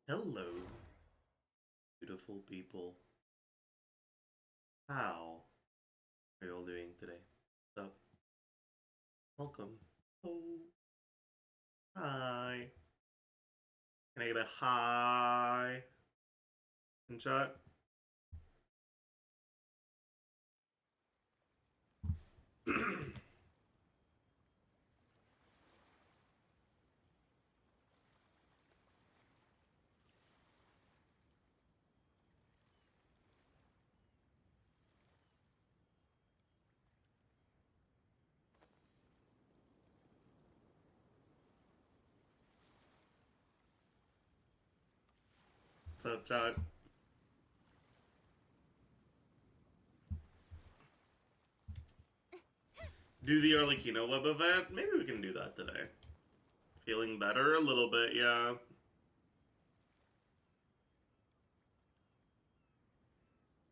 Hello, beautiful people. How are you all doing today? What's up? Welcome. Oh, hi. Can I get a hi in chat? What's up, chat? Do the Arlecchino web event? Maybe we can do that today. Feeling better a little bit, yeah.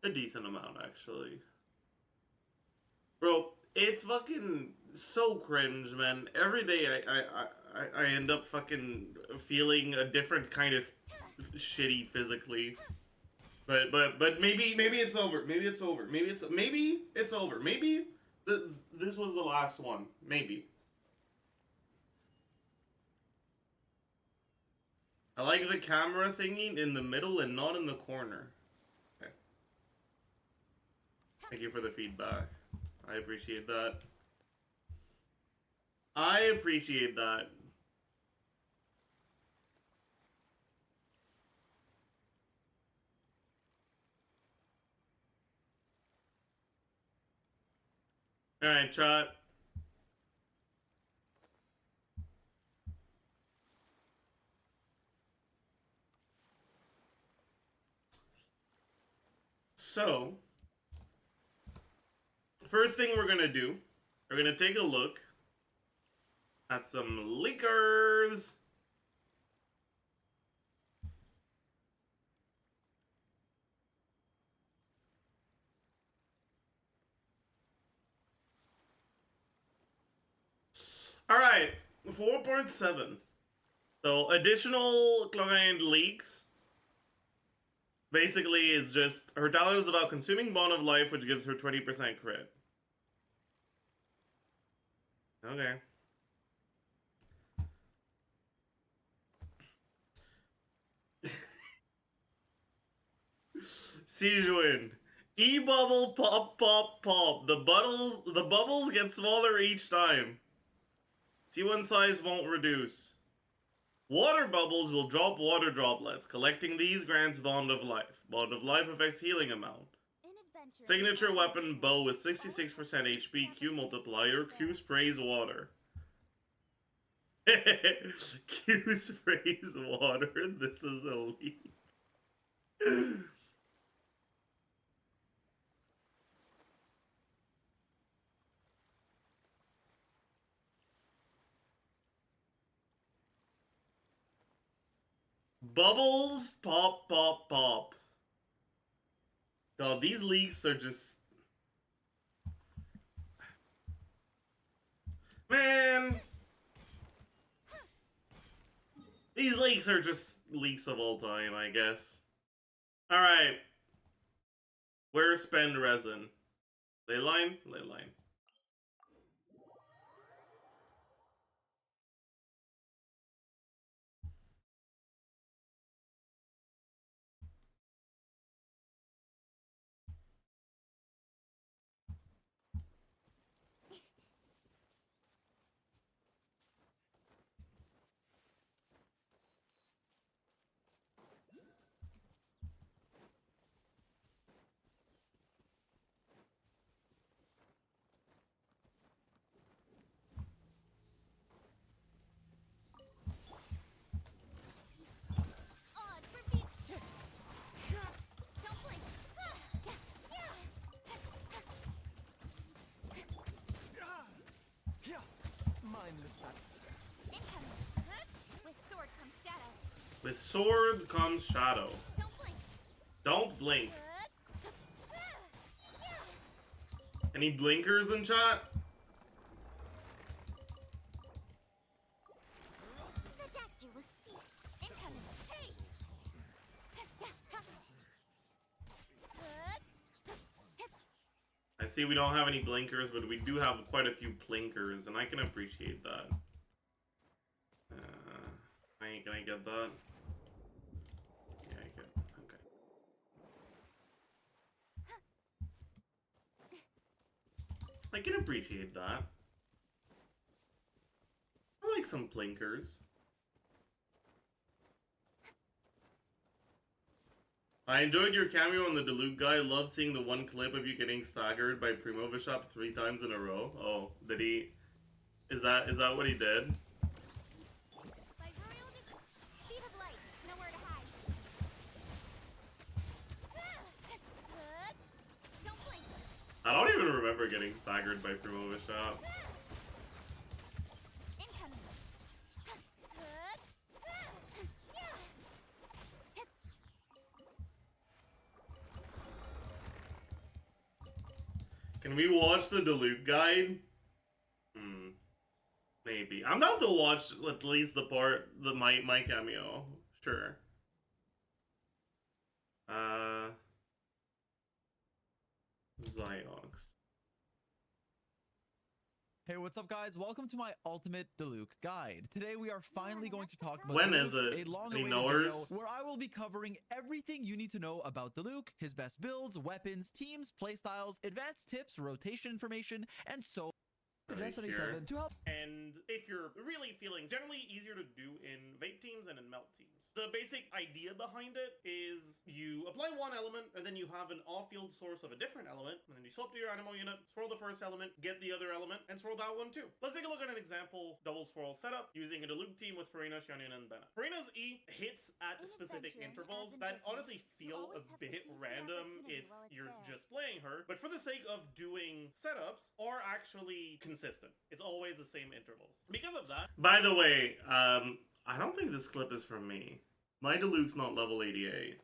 A decent amount, actually. Bro, it's fucking so cringe, man. Every day I end up fucking feeling a different kind of shitty physically. But maybe it's over. Maybe it's over. Maybe it's over. Maybe this was the last one. Maybe. I like the camera thingy in the middle and not in the corner. Okay. Thank you for the feedback. I appreciate that. I appreciate that. Alright, chat. So, first thing we're gonna do, we're gonna take a look at some leakers. Alright, 4.7. So, additional client leaks. Basically, is just her talent is about consuming Bond of Life, which gives her 20% crit. Okay. Sijuin. E-bubble pop pop pop. The bubbles get smaller each time. T1 size won't reduce. Water bubbles will drop water droplets. Collecting these grants Bond of Life. Bond of Life affects healing amount. Signature weapon bow with 66% HP, Q multiplier, Q sprays water. Q sprays water, this is elite. Bubbles pop pop pop. God, these leaks are just... Man! These leaks are just leaks of all time, I guess. Alright. Where's spend resin? Leyline? Leyline. With sword comes shadow. Don't blink. Any blinkers in chat? see we don't have any blinkers, but we do have quite a few plinkers, and I can appreciate that. Can I get that? Yeah, I can. Okay. I can appreciate that. I like some plinkers. I enjoyed your cameo on the Diluc guy. Loved seeing the one clip of you getting staggered by Primo Bishop 3 times in a row. Oh, did he? Is that what he did? I don't even remember getting staggered by Primo Bishop. Can we watch the Diluc guide? Maybe. I'm down to watch at least the part, my cameo. Sure. Zy0x. Hey, what's up, guys? Welcome to my ultimate Diluc guide. Today we are finally going to talk about When Diluc, is it? a long Any awaited knowers? video where I will be covering everything you need to know about Diluc, his best builds, weapons, teams, playstyles, advanced tips, rotation information, and so Zajef77 to help. And if you're really feeling generally easier to do in vape teams and in melt teams. The basic idea behind it is you apply one element and then you have an off-field source of a different element, and then you swap to your animal unit, swirl the first element, get the other element, and swirl that one too. Let's take a look at an example double swirl setup using a Diluc team with Farina, Xianyun, and Bennett. Farina's E hits at specific intervals that honestly feel a bit random if you're just playing her, but for the sake of doing setups, are actually consistent. It's always the same intervals. Because of that. By the way, I don't think this clip is from me. My Diluc's not level 88.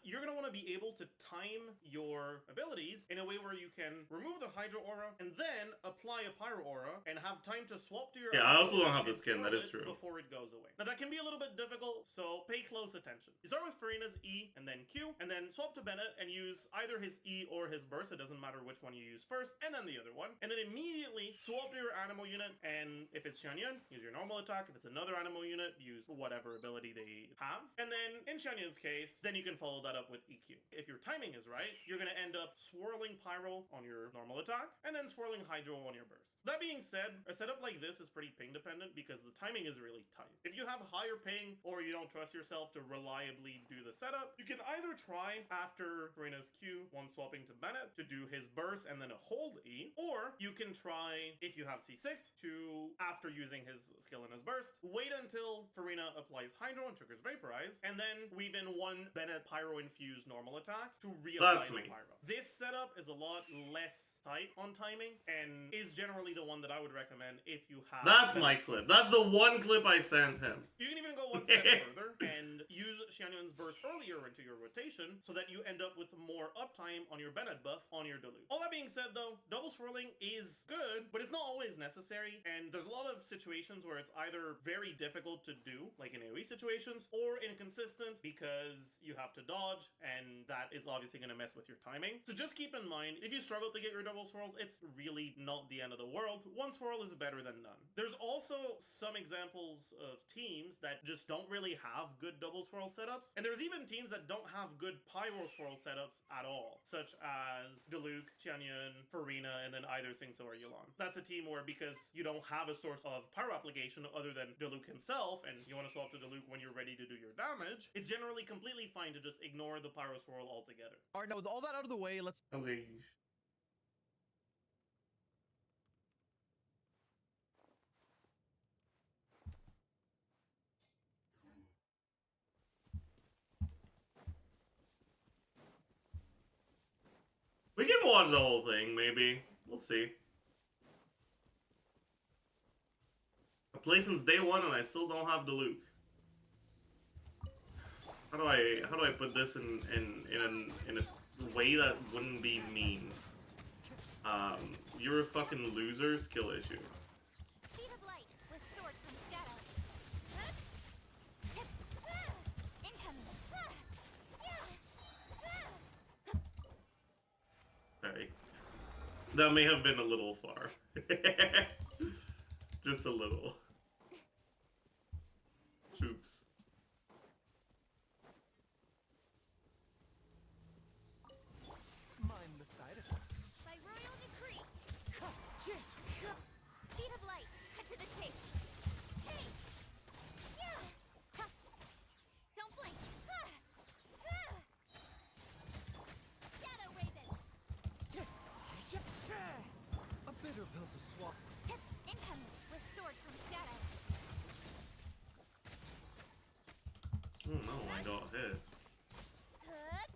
You're going to want to be able to time your abilities in a way where you can remove the Hydro Aura and then apply a Pyro Aura and have time to swap to your... Yeah, I also don't have the skin, that is true. Before it goes away. Now that can be a little bit difficult, so pay close attention. You start with Farina's E and then Q, and then swap to Bennett and use either his E or his burst, it doesn't matter which one you use first, and then the other one. And then immediately swap to your animal unit, and if it's Xianyun, use your normal attack. If it's another animal unit, use whatever ability they have. And then in Xianyun's case, then you can follow that up with EQ. If your timing is right, you're going to end up swirling Pyro on your normal attack, and then swirling Hydro on your burst. That being said, a setup like this is pretty ping dependent because the timing is really tight. If you have higher ping, or you don't trust yourself to reliably do the setup, you can either try after Farina's Q, one swapping to Bennett, to do his burst and then a hold E, or you can try, if you have C6, to, after using his skill and his burst, wait until Farina applies Hydro and triggers Vaporize, and then weave in one Bennett Pyro infused normal attack to reapply the Pyro. This setup is a lot less tight on timing, and is generally the one that I would recommend if you have... That's my clip. That's the one clip I sent him. You can even go one step further and use Xianyun's burst earlier into your rotation so that you end up with more uptime on your Bennett buff on your Diluc. All that being said though, double swirling is good, but it's not always necessary, and there's a lot of situations where it's either very difficult to do, like in AoE situations, or inconsistent because you have to dodge, and that is obviously going to mess with your timing. So just keep in mind, if you struggle to get your double swirls, it's really not the end of the world. One swirl is better than none. There's also some examples of teams that just don't really have good double swirl setups, and there's even teams that don't have good pyro swirl setups at all, such as Diluc, Xianyun, Farina, and then either Singso or Yulan. That's a team where, because you don't have a source of pyro application other than Diluc himself, and you want to swap to Diluc when you're ready to do your damage, it's generally completely fine to just ignore the pyro swirl altogether. Alright, now with all that out of the way, let's... Okay. We can watch the whole thing, maybe. We'll see. I played since day one and I still don't have Diluc. How do I put this in a way that wouldn't be mean? You're a fucking loser, skill issue. That may have been a little far. Just a little. Oops. Mind the side effect. By royal decree. Speed of light. Cut to the chase. Hey! Yeah! Ha. Don't blink. Ha. Ha. Shadow Raven. A bitter pill to swallow. Hit. Incoming with sword from shadow. Oh no, I got hit. Hup.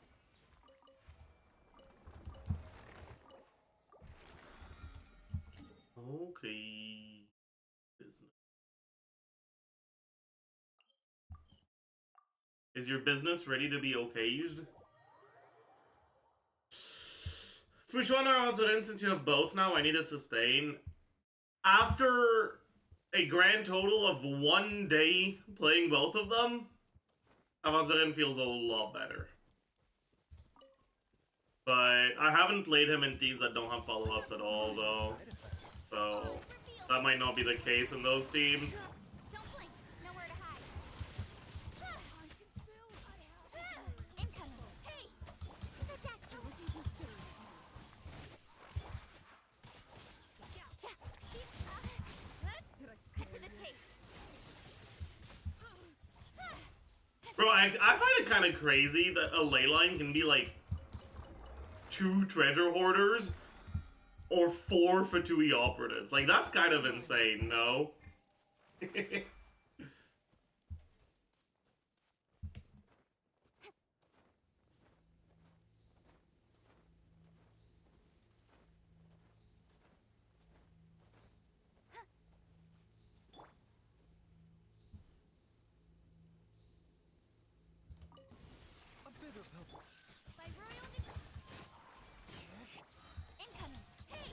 Okay. Business. Is your business ready to be okayed? Fushon or Odds since you have both now, I need a sustain. After a grand total of 1 day playing both of them, Avanzarin feels a lot better. But I haven't played him in teams that don't have follow-ups at all, though. So that might not be the case in those teams. Don't blink. Nowhere to hide. Ha. Ha. Incoming. Hey! Attack. Cut to the chase. Bro, I find it kind of crazy that a ley line can be like 2 treasure hoarders or 4 Fatui operatives. Like, that's kind of insane, no? A bitter pill to By royal decree. Incoming. Hey!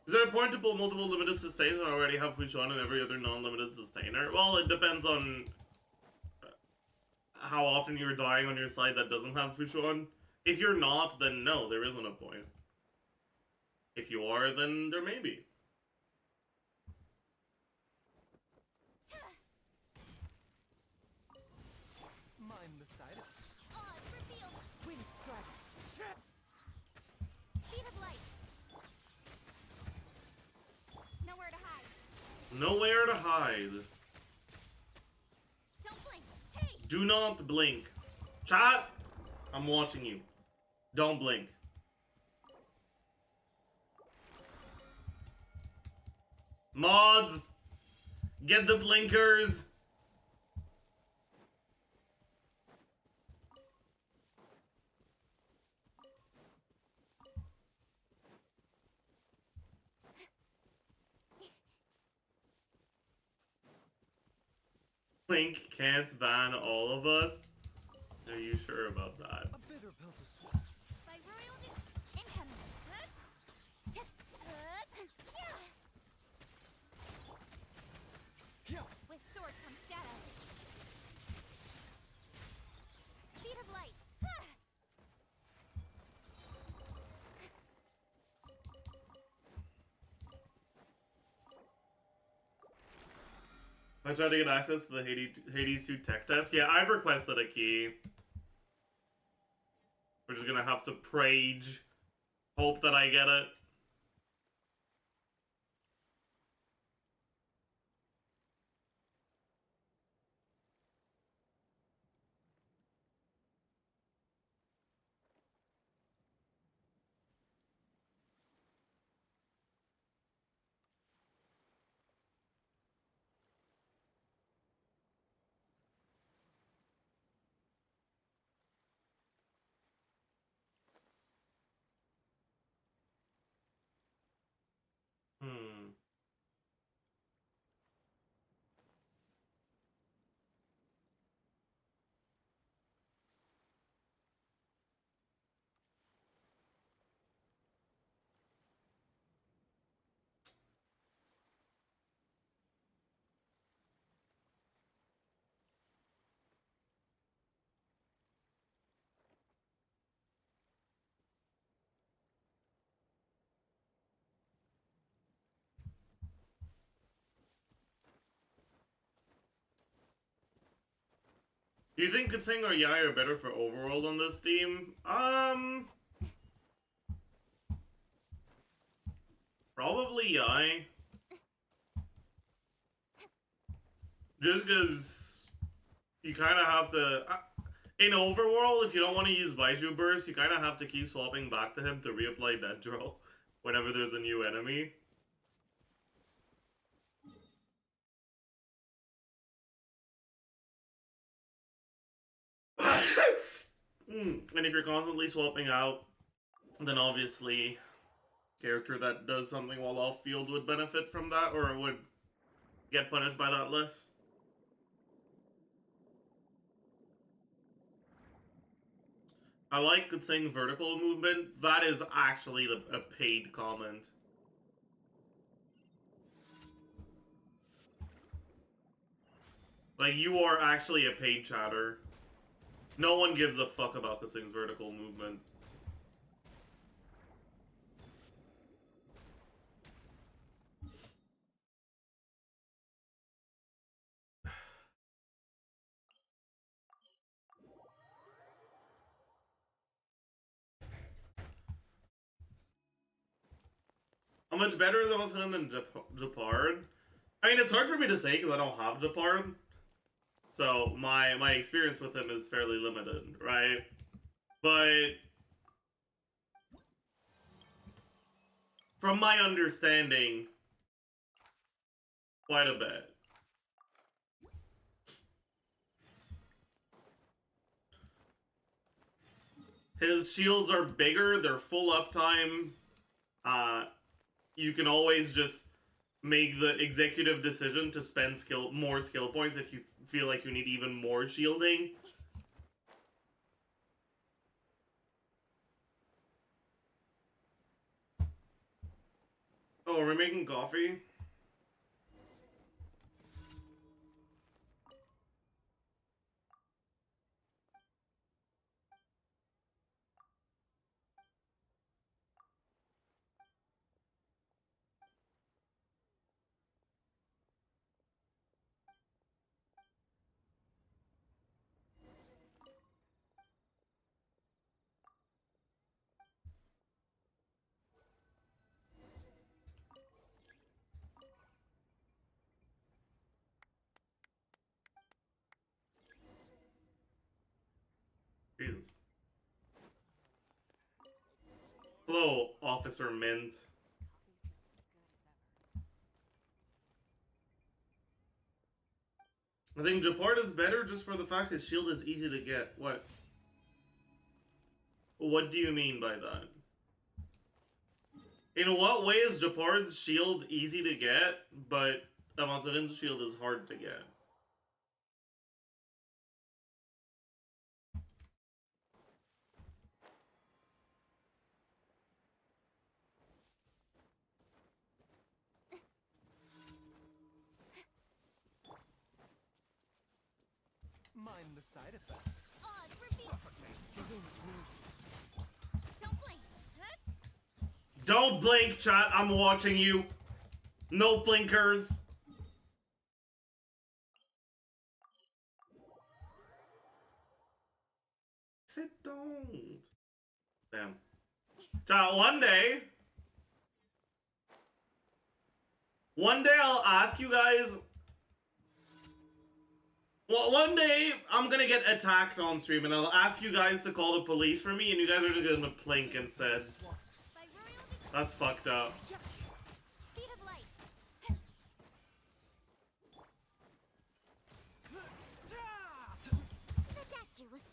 Is there a point to pull multiple limited sustains when I already have Fushon and every other non-limited sustainer? Well, it depends on how often you're dying on your side that doesn't have Fushon. If you're not, then no, there isn't a point. If you are, then there may be. mind the side effect. Odds revealed. Wing strike. Speed of light. Nowhere to hide. Nowhere to hide. Don't blink. Hey! Do not blink. Chat, I'm watching you. Don't blink. Mods, get the blinkers. Blink can't ban all of us. Are you sure about that? A bitter pill to swallow. By royal incoming. Hup. Hup. Yeah. Yeah. With sword comes shadow. Speed of light. Ah. I tried to get access to the Hades 2 tech test. Yeah, I've requested a key. We're just gonna have to prage. Hope that I get it. Do you think Katsing or Yai are better for overworld on this team? Probably Yai. Just because you kind of have to... in overworld, if you don't want to use Baiju Burst, you kind of have to keep swapping back to him to reapply Dendro whenever there's a new enemy. And if you're constantly swapping out, then obviously character that does something while off field would benefit from that, or would get punished by that less. I like saying vertical movement. That is actually a paid comment. Like, you are actually a paid chatter. No one gives a fuck about Katsing's vertical movement. How much better than him than Japard? I mean, it's hard for me to say because I don't have Japard. So my experience with him is fairly limited, right? But from my understanding, quite a bit. His shields are bigger, they're full uptime. You can always just make the executive decision to spend more skill points if you feel like you need even more shielding. Oh, we're making coffee? Jesus. Hello, Officer Mint. I think Japard is better just for the fact his shield is easy to get. What? What do you mean by that? In what way is Japard's shield easy to get, but Avanzarin's shield is hard to get? Mind the side effect. Odds reveal. Don't blink. Huh? Don't blink, chat. I'm watching you. No blinkers. Sit don't. Damn. Chat, one day I'll ask you guys. Well, one day I'm gonna get attacked on stream and I'll ask you guys to call the police for me and you guys are just gonna plink instead. By royal decree. That's fucked up. Speed of light.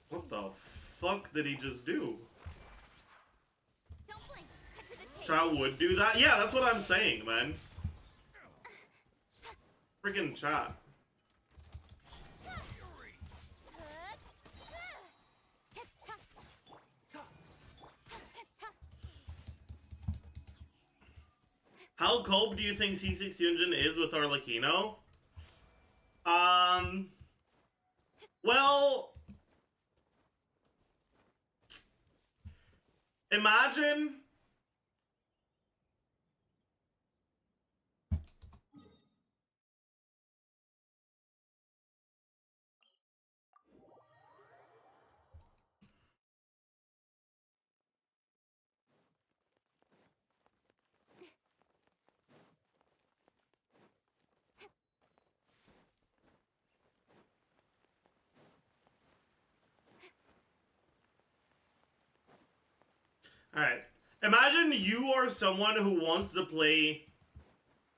What the fuck did he just do? Don't blink. Cut to the chase. Chat would do that? Yeah, that's what I'm saying, man. Freaking chat. How cope do you think C6 Yunjin is with Arlecchino? Well, imagine Alright. Imagine you are someone who wants to play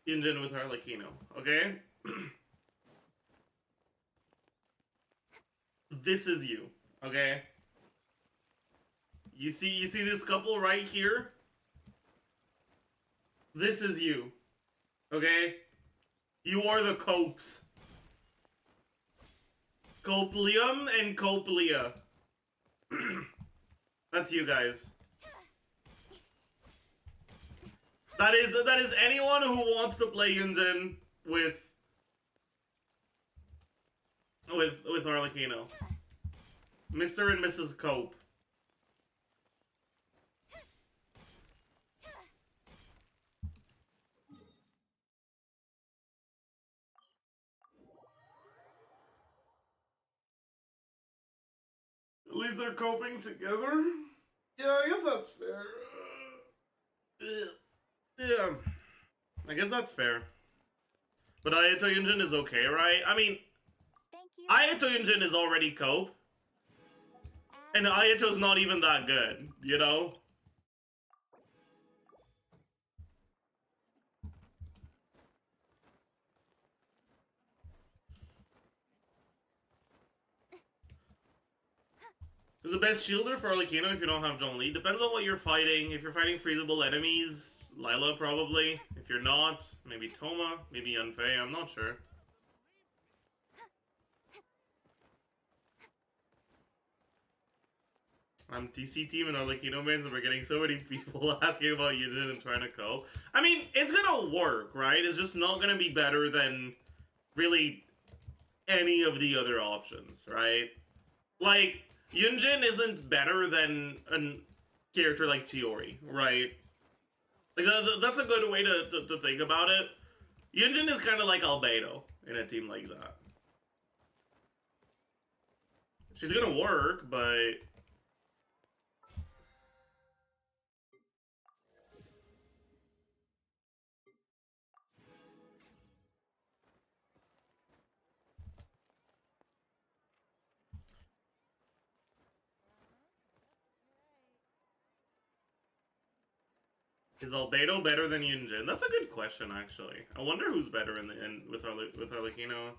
Indian with Harlequino, okay? This is you, okay? You see this couple right here? This is you, okay? You are the Copes. Coplium and Coplia. That's you guys. That is anyone who wants to play Yunjin with Arlecchino. Mr. and Mrs. Cope. At least they're coping together? Yeah, I guess that's fair. Yeah. I guess that's fair. But Ayato Yunjin is okay, right? I mean, Thank you. Ayato Yunjin is already cope. And Ayato's not even that good, you know? Who's the best shielder for Arlecchino if you don't have Zhongli? Depends on what you're fighting. If you're fighting freezable enemies, Lila probably. If you're not, maybe Toma, maybe Yanfei, I'm not sure. I'm TC team and Arlecchino mains, and we're getting so many people asking about Yunjin and trying to co. I mean, it's gonna work, right? It's just not gonna be better than really any of the other options, right? Like, Yunjin isn't better than a character like Chiori, right? Like, that's a good way to think about it. Yunjin is kind of like Albedo in a team like that. She's gonna work, but... Is Albedo better than Yunjin? That's a good question, actually. I wonder who's better in the end with Arlecchino.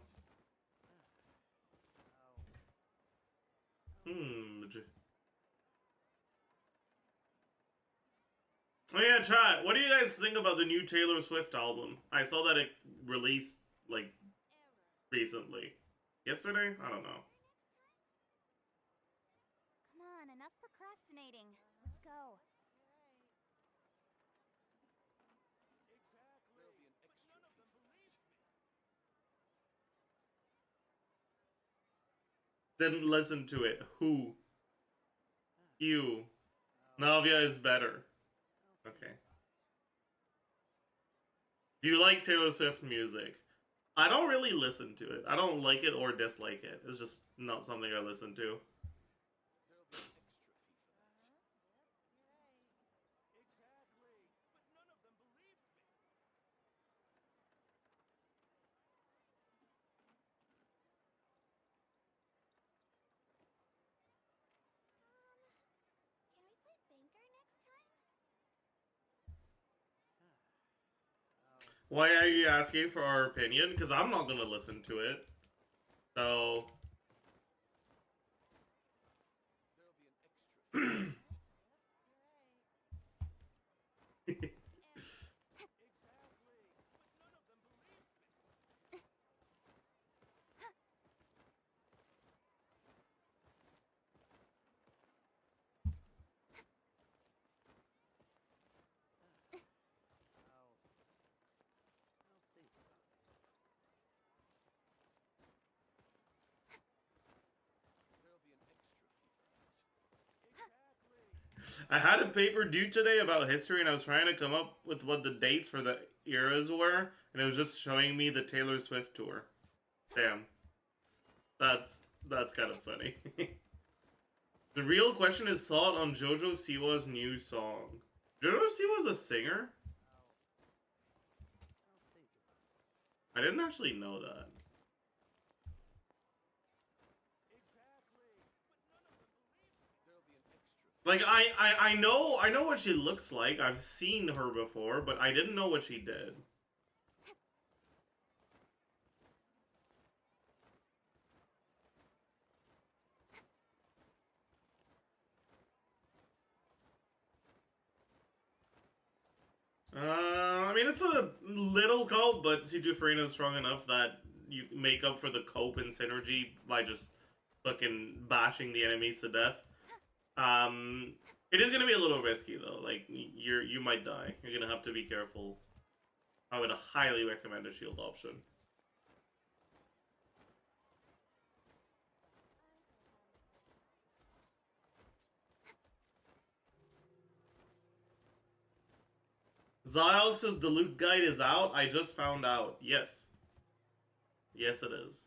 Oh yeah, chat. What do you guys think about the new Taylor Swift album? I saw that it released, like, recently. Yesterday? I don't know. Come on, enough procrastinating. Let's go. Didn't listen to it. Who? You. Navia is better. Okay. Do you like Taylor Swift music? I don't really listen to it. I don't like it or dislike it. It's just not something I listen to. Can we play Banker next time? Why are you asking for our opinion? Because I'm not going to listen to it. So... I had a paper due today about history, and I was trying to come up with what the dates for the eras were, and it was just showing me the Taylor Swift tour. Damn. That's kind of funny. The real question is thought on JoJo Siwa's new song. JoJo Siwa's a singer? I didn't actually know that. Like I know what she looks like. I've seen her before, but I didn't know what she did. I mean, it's a little cope, but C2 Farina is strong enough that you make up for the cope and synergy by just fucking bashing the enemies to death. It is gonna be a little risky though. Like you might die. You're gonna have to be careful. I would highly recommend a shield option. Zy0x's diluc guide is out. I just found out. Yes. Yes, it is.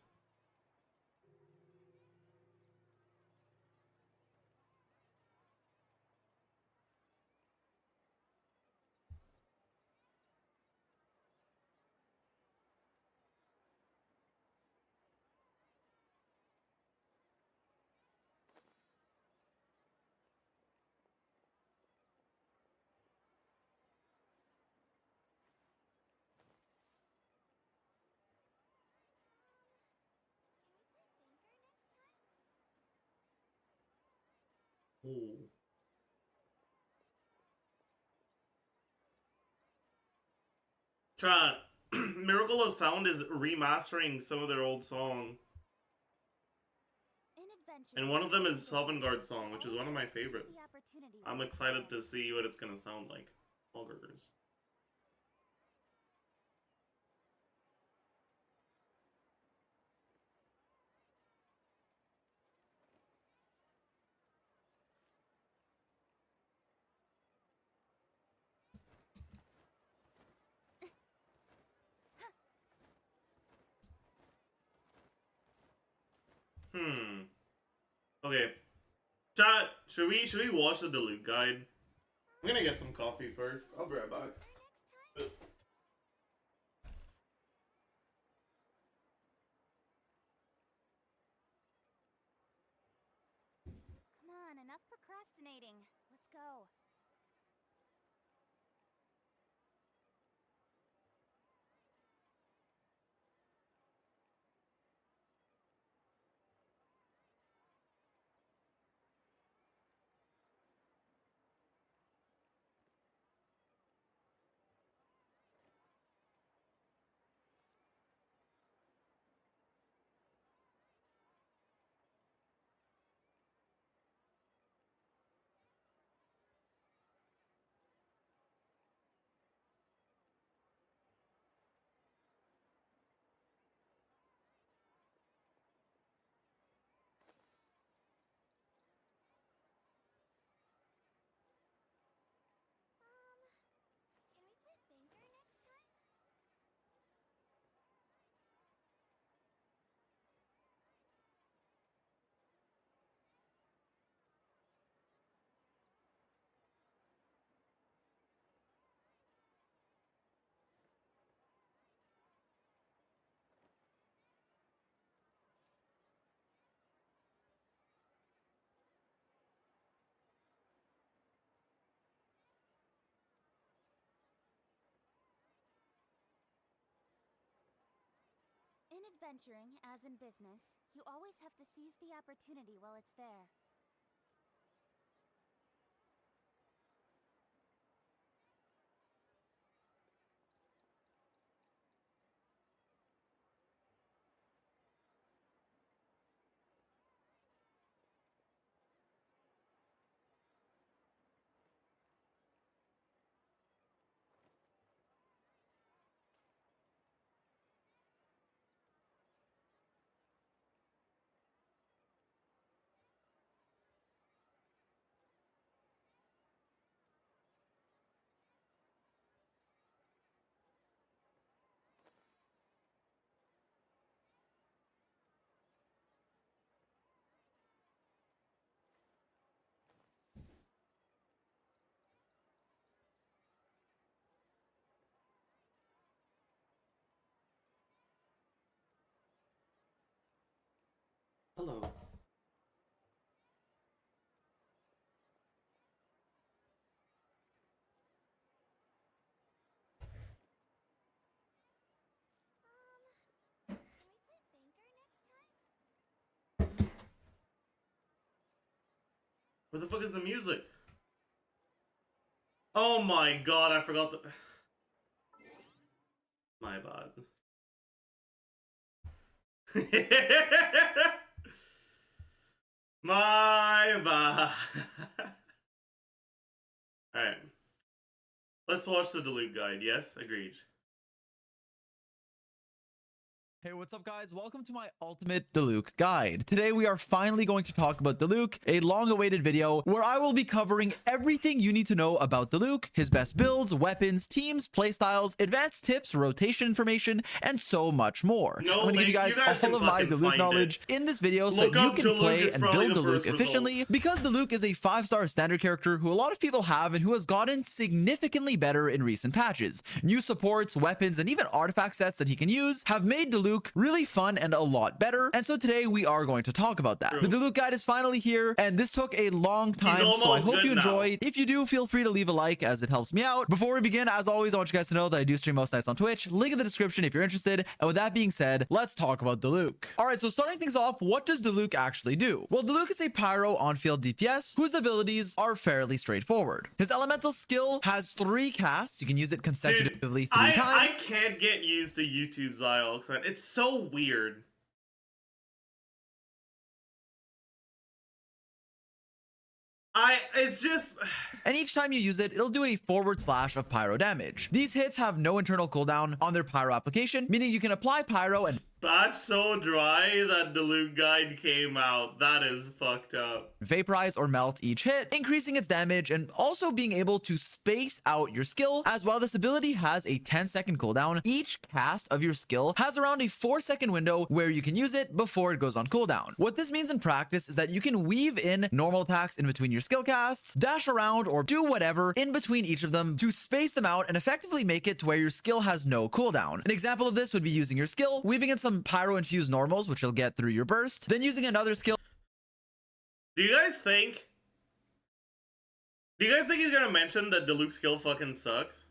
Ooh. Chat. Miracle of Sound is remastering some of their old song. And one of them is Sovngarde song, which is one of my favorite. I'm excited to see what it's gonna sound like. Poggers. Okay. Chat, should we watch the diluc guide? I'm gonna get some coffee first. I'll be right back. Come on, enough procrastinating. Let's go. Can we play Banker next time? In adventuring, as in business, you always have to seize the opportunity while it's there. Hello. Where the fuck is the music? Oh my god, I forgot the... My bad. My bad. Alright. Let's watch the diluc guide. Yes, agreed. Hey, what's up guys? Welcome to my ultimate diluc guide. Today we are finally going to talk about diluc, a long-awaited video where I will be covering everything you need to know about diluc, his best builds, weapons, teams, playstyles, advanced tips, rotation information, and so much more. No, I'm going to give you guys all of my diluc knowledge in this video so that you can play and build diluc efficiently, because diluc is a 5-star standard character who a lot of people have and who has gotten significantly better in recent patches. New supports, weapons, and even artifact sets that he can use have made diluc really fun and a lot better, and so today we are going to talk about that. True. The diluc guide is finally here, and this took a long time, so I hope you enjoyed. If you do, feel free to leave a like as it helps me out. Before we begin, as always, I want you guys to know that I do stream most nights on Twitch. Link in the description if you're interested. And with that being said, let's talk about diluc. Alright, so starting things off, what does diluc actually do? Well, diluc is a pyro on-field DPS whose abilities are fairly straightforward. His elemental skill has 3 casts. You can use it consecutively 3 times. I can't get used to YouTube Zy0x, man. It's so weird. It's just... And each time you use it, it'll do a / of pyro damage. These hits have no internal cooldown on their pyro application, meaning you can apply pyro and... That's so dry that diluc guide came out. That is fucked up. vaporize or melt each hit, increasing its damage and also being able to space out your skill. As well, this ability has a 10-second cooldown. Each cast of your skill has around a 4-second window where you can use it before it goes on cooldown. What this means in practice is that you can weave in normal attacks in between your skill casts, dash around, or do whatever in between each of them to space them out and effectively make it to where your skill has no cooldown. An example of this would be using your skill, weaving in some pyro infused normals, which you'll get through your burst, then using another skill. Do you guys think he's gonna mention that diluc skill fucking sucks?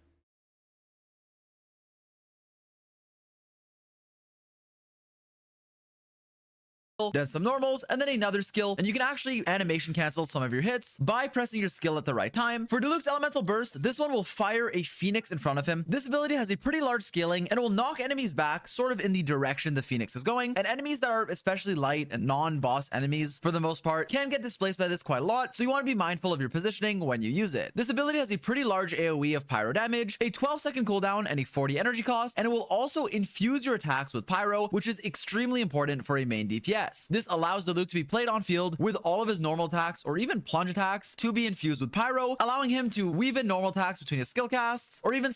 Then some normals, and then another skill, and you can actually animation cancel some of your hits by pressing your skill at the right time. For diluc's elemental burst, this one will fire a phoenix in front of him. This ability has a pretty large scaling and will knock enemies back sort of in the direction the phoenix is going, and enemies that are especially light and non-boss enemies for the most part can get displaced by this quite a lot, so you want to be mindful of your positioning when you use it. This ability has a pretty large AoE of pyro damage, a 12-second cooldown, and a 40 energy cost, and it will also infuse your attacks with pyro, which is extremely important for a main DPS. This allows diluc to be played on field with all of his normal attacks or even plunge attacks to be infused with pyro, allowing him to weave in normal attacks between his skill casts or even...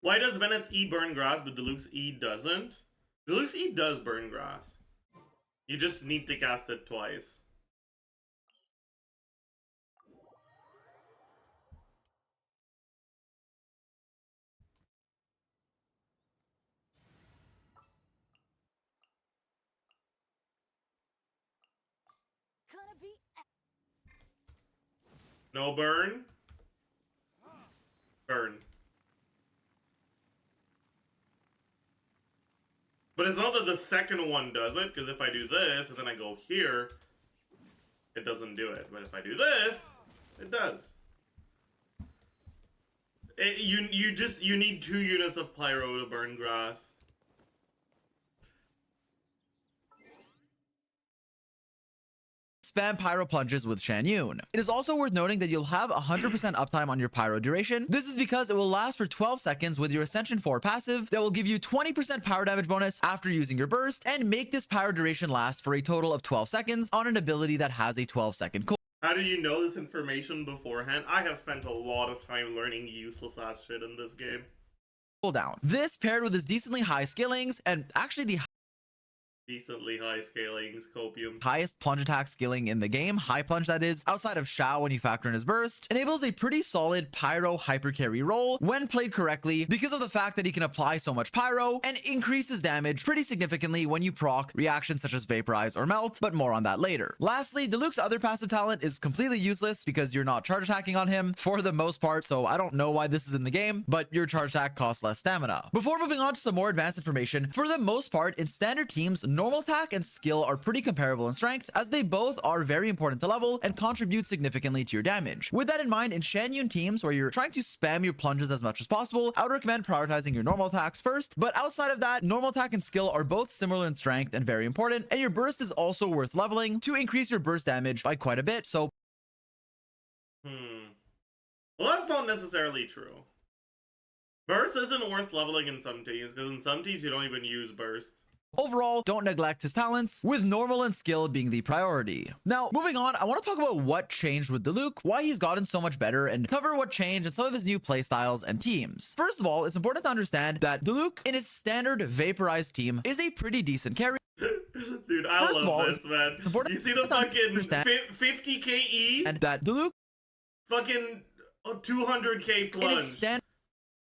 Why does Bennett's E burn grass but diluc's E doesn't? Diluc's E does burn grass. You just need to cast it twice. Gonna be No burn? Burn. But it's not that the second one does it, because if I do this, and then I go here, it doesn't do it. But if I do this, it does. You need 2 units of pyro to burn grass. spam pyro plunges with Shan Yun. It is also worth noting that you'll have 100% uptime on your pyro duration. This is because it will last for 12 seconds with your Ascension 4 passive that will give you 20% power damage bonus after using your burst and make this pyro duration last for a total of 12 seconds on an ability that has a 12-second cooldown. How do you know this information beforehand? I have spent a lot of time learning useless ass shit in this game. This paired with his decently high skillings and actually the Decently high scaling Scopium. highest plunge attack skilling in the game, high plunge that is, outside of Shao when you factor in his burst, enables a pretty solid pyro hyper carry role when played correctly because of the fact that he can apply so much pyro and increases damage pretty significantly when you proc reactions such as vaporize or melt, but more on that later. Lastly, diluc's other passive talent is completely useless because you're not charge attacking on him for the most part, so I don't know why this is in the game, but your charge attack costs less stamina. Before moving on to some more advanced information, for the most part in standard teams, normal attack and skill are pretty comparable in strength, as they both are very important to level and contribute significantly to your damage. With that in mind, in Shanyun teams where you're trying to spam your plunges as much as possible, I would recommend prioritizing your normal attacks first, but outside of that, normal attack and skill are both similar in strength and very important, and your burst is also worth leveling to increase your burst damage by quite a bit, so well, that's not necessarily true. Burst isn't worth leveling in some teams, because in some teams you don't even use burst. overall, don't neglect his talents, with normal and skill being the priority. Now, moving on, I want to talk about what changed with Diluc, why he's gotten so much better, and cover what changed in some of his new playstyles and teams. First of all, it's important to understand that Diluc, in his standard vaporized team, is a pretty decent carry. Dude, I love this, man. You see the fucking 50 KE? And that Diluc fucking 200k in his plunge. standard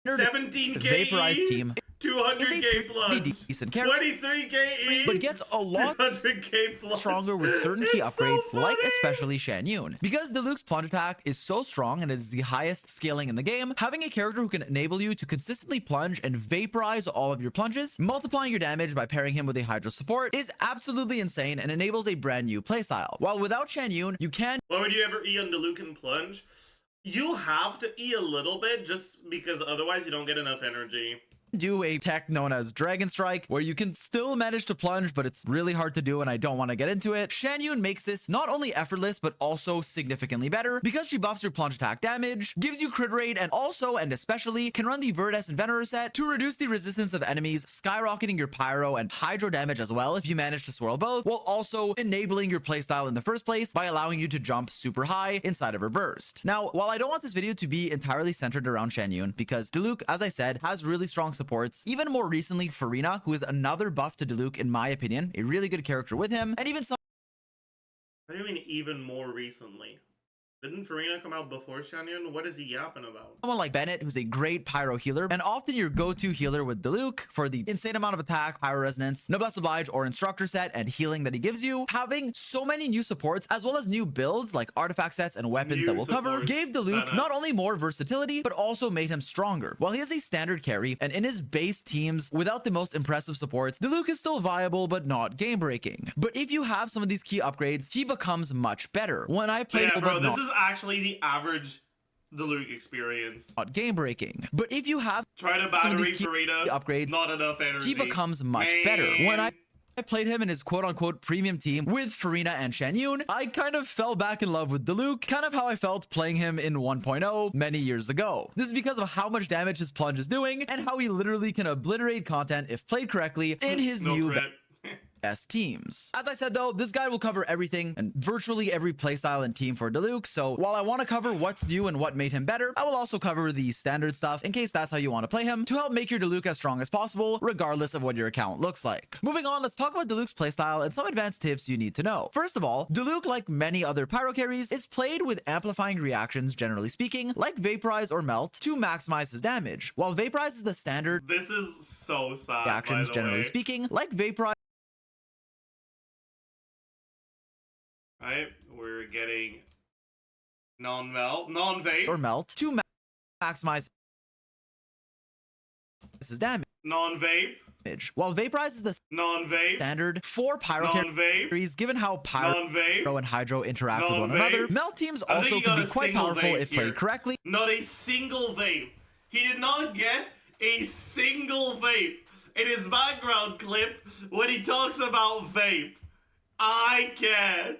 17k vaporized team 200k plunge. Decent carry, 23k but gets a lot 200k plunge. stronger with certain key It's so upgrades, like funny. especially Shanyun. Because Diluc's plunge attack is so strong and is the highest scaling in the game, having a character who can enable you to consistently plunge and vaporize all of your plunges, multiplying your damage by pairing him with a Hydra support, is absolutely insane and enables a brand new playstyle. While without Shanyun, you can Why would you ever E on Diluc and plunge? You have to E a little bit just because otherwise you don't get enough energy. do a tech known as Dragon Strike, where you can still manage to plunge, but it's really hard to do and I don't want to get into it. Shanyun makes this not only effortless, but also significantly better because she buffs your plunge attack damage, gives you crit rate, and also, and especially, can run the Verdes and Venerer set to reduce the resistance of enemies, skyrocketing your pyro and hydro damage as well if you manage to swirl both, while also enabling your playstyle in the first place by allowing you to jump super high inside of her burst. Now, while I don't want this video to be entirely centered around Shanyun, because Diluc, as I said, has really strong supports, even more recently Farina, who is another buff to Diluc in my opinion, a really good character with him, and even some What do you mean even more recently? Didn't Farina come out before Shanyun? What is he yapping about? someone like Bennett, who's a great pyro healer, and often your go-to healer with Diluc for the insane amount of attack, pyro resonance, noblesse oblige, or instructor set, and healing that he gives you. Having so many new supports, as well as new builds like artifact sets and weapons New that we'll cover, supports. gave Diluc not only more versatility, but also made him stronger. While he is a standard carry, and in his base teams without the most impressive supports, Diluc is still viable, but not game-breaking. But if you have some of these key upgrades, he becomes much better. When I played Yeah, bro, this is actually the average Diluc experience. not game-breaking. But if you have Try to some of battery these key Farina, upgrades, not enough energy. he becomes much better. When I played him in his quote-unquote premium team with Farina and Shanyun, I kind of fell back in love with Diluc, kind of how I felt playing him in 1.0 many years ago. This is because of how much damage his plunge is doing, and how he literally can obliterate content if played correctly in his No new crit. best teams. As I said though, this guide will cover everything and virtually every playstyle and team for Diluc, so while I want to cover what's new and what made him better, I will also cover the standard stuff in case that's how you want to play him, to help make your Diluc as strong as possible, regardless of what your account looks like. Moving on, let's talk about Diluc's playstyle and some advanced tips you need to know. First of all, Diluc, like many other pyro carries, is played with amplifying reactions, generally speaking, like Vaporize or Melt, to maximize his damage. While Vaporize is the standard This is so sad, reactions, by the generally way. speaking, like Vaporize Right? We're getting non-vape, or Melt to maximize his damage. non-vape, While Vaporize is the non-vape, standard for pyro non-vape, carries, given how pyro non-vape, and hydro interact with one Non-vape. another, Melt teams I think also you can got be a quite single powerful vape if here. played correctly. not a single vape. He did not get a single vape in his background clip when he talks about vape. I can't.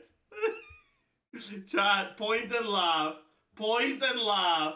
Chat, point and laugh. Point and laugh.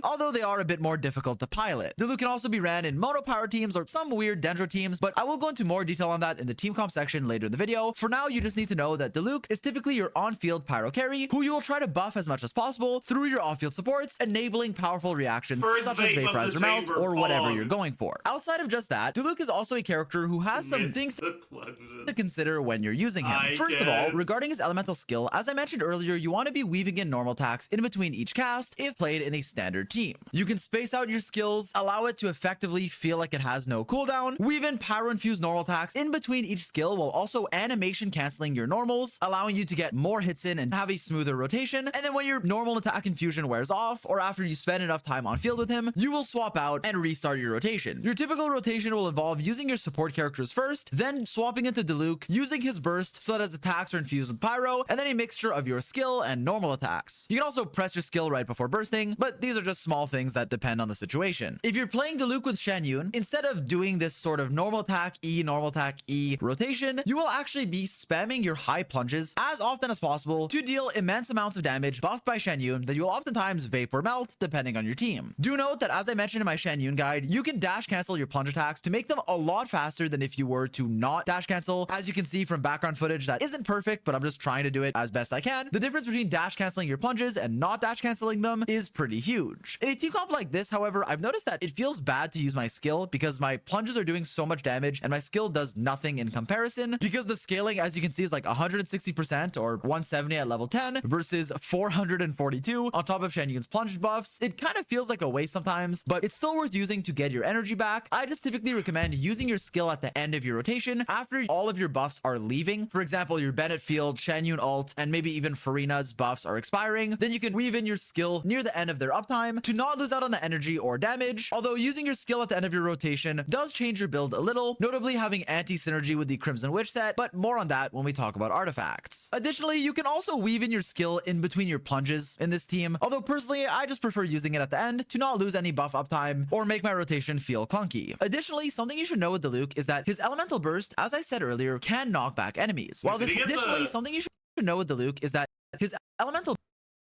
Although they are a bit more difficult to pilot. Diluc can also be ran in mono power teams or some weird dendro teams, but I will go into more detail on that in the team comp section later in the video. For now, you just need to know that Diluc is typically your on-field pyro carry, who you will try to buff as much as possible through your off-field supports, enabling powerful reactions First such as vape of Vaporize the or Melt, chamber, or whatever pog. you're going for. Outside of just that, Diluc is also a character who has some Missed things the plunges. to consider when you're using him. I First of all, guess. regarding his elemental skill, as I mentioned earlier, you want to be weaving in normal attacks in between each cast if played in a standard standard team. You can space out your skills, allow it to effectively feel like it has no cooldown, weave in pyro-infused normal attacks in between each skill while also animation canceling your normals, allowing you to get more hits in and have a smoother rotation. And then when your normal attack infusion wears off, or after you spend enough time on field with him, you will swap out and restart your rotation. Your typical rotation will involve using your support characters first, then swapping into Diluc, using his burst so that his attacks are infused with pyro, and then a mixture of your skill and normal attacks. You can also press your skill right before bursting, but these are just small things that depend on the situation. If you're playing Diluc with Shen Yun, instead of doing this sort of normal attack E rotation, you will actually be spamming your high plunges as often as possible to deal immense amounts of damage buffed by Shen Yun that you will oftentimes vape or melt depending on your team. Do note that as I mentioned in my Shen Yun guide, you can dash cancel your plunge attacks to make them a lot faster than if you were to not dash cancel. As you can see from background footage, that isn't perfect, but I'm just trying to do it as best I can. The difference between dash canceling your plunges and not dash canceling them is pretty huge. In a team comp like this, however, I've noticed that it feels bad to use my skill because my plunges are doing so much damage and my skill does nothing in comparison, because the scaling, as you can see, is like 160% or 170 at level 10 versus 442 on top of Shen Yun's plunge buffs. It kind of feels like a waste sometimes, but it's still worth using to get your energy back. I just typically recommend using your skill at the end of your rotation after all of your buffs are leaving. For example, your Bennett field, Shen Yun ult, and maybe even Farina's buffs are expiring. Then you can weave in your skill near the end of their uptime to not lose out on the energy or damage. Although using your skill at the end of your rotation does change your build a little, notably having anti-synergy with the Crimson Witch set, but more on that when we talk about artifacts. Additionally, you can also weave in your skill in between your plunges in this team, although personally I just prefer using it at the end to not lose any buff uptime or make my rotation feel clunky. Additionally, something you should know with Diluc is that his elemental burst, as I said earlier, can knock back enemies. While this additionally something you should know with Diluc is that his elemental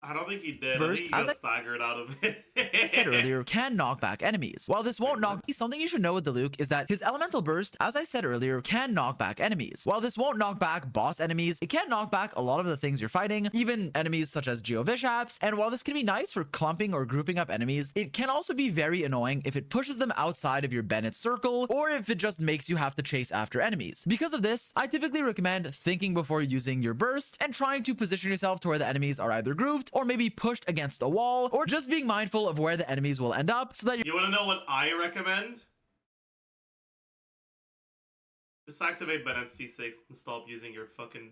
I don't think he did. burst, I think he got staggered out of it. I said earlier, can knock back enemies. While this won't knock, something you should know with Diluc is that his elemental burst, as I said earlier, can knock back enemies. While this won't knock back boss enemies, it can knock back a lot of the things you're fighting, even enemies such as Geovishaps. And while this can be nice for clumping or grouping up enemies, it can also be very annoying if it pushes them outside of your Bennett circle, or if it just makes you have to chase after enemies. Because of this, I typically recommend thinking before using your burst and trying to position yourself to where the enemies are either grouped or maybe pushed against a wall, or just being mindful of where the enemies will end up so that You want to know what I recommend? Just activate Bennett C6 and stop using your fucking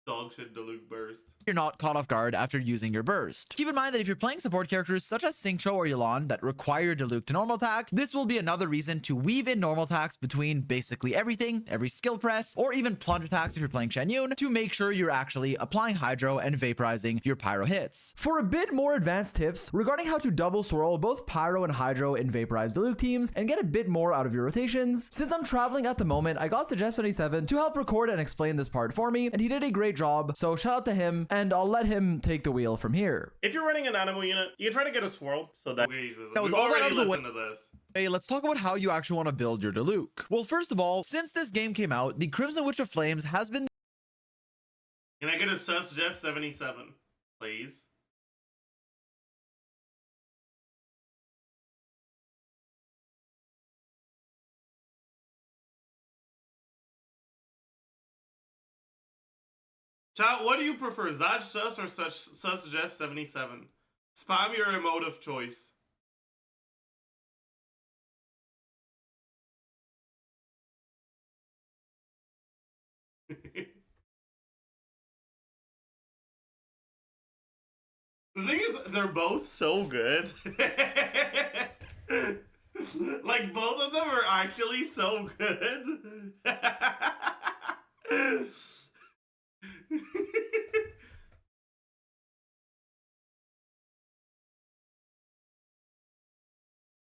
dog shit Diluc burst. you're not caught off guard after using your burst. Keep in mind that if you're playing support characters such as Xingqiu or Yelan that require Diluc to normal attack, this will be another reason to weave in normal attacks between basically everything, every skill press, or even plunge attacks if you're playing Shen Yun, to make sure you're actually applying hydro and vaporizing your pyro hits. For a bit more advanced tips regarding how to double swirl both pyro and hydro in vaporized Diluc teams and get a bit more out of your rotations, since I'm traveling at the moment, I got Zajef77 to help record and explain this part for me, and he did a great job, so shout out to him, and I'll let him take the wheel from here. If you're running an animal unit, you can try to get a swirl so that we've with all that out already of the listened to this. Hey, let's talk about how you actually want to build your Diluc. Well, first of all, since this game came out, the Crimson Witch of Flames has been Can I get a Zajef77, please? Chat, what do you prefer, Zaj Sus or Zajef77? Spam your emote of choice. The thing is, they're both so good. Like, both of them are actually so good.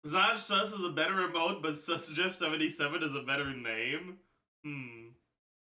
Zaj Sus is a better emote, but Zajef77 is a better name?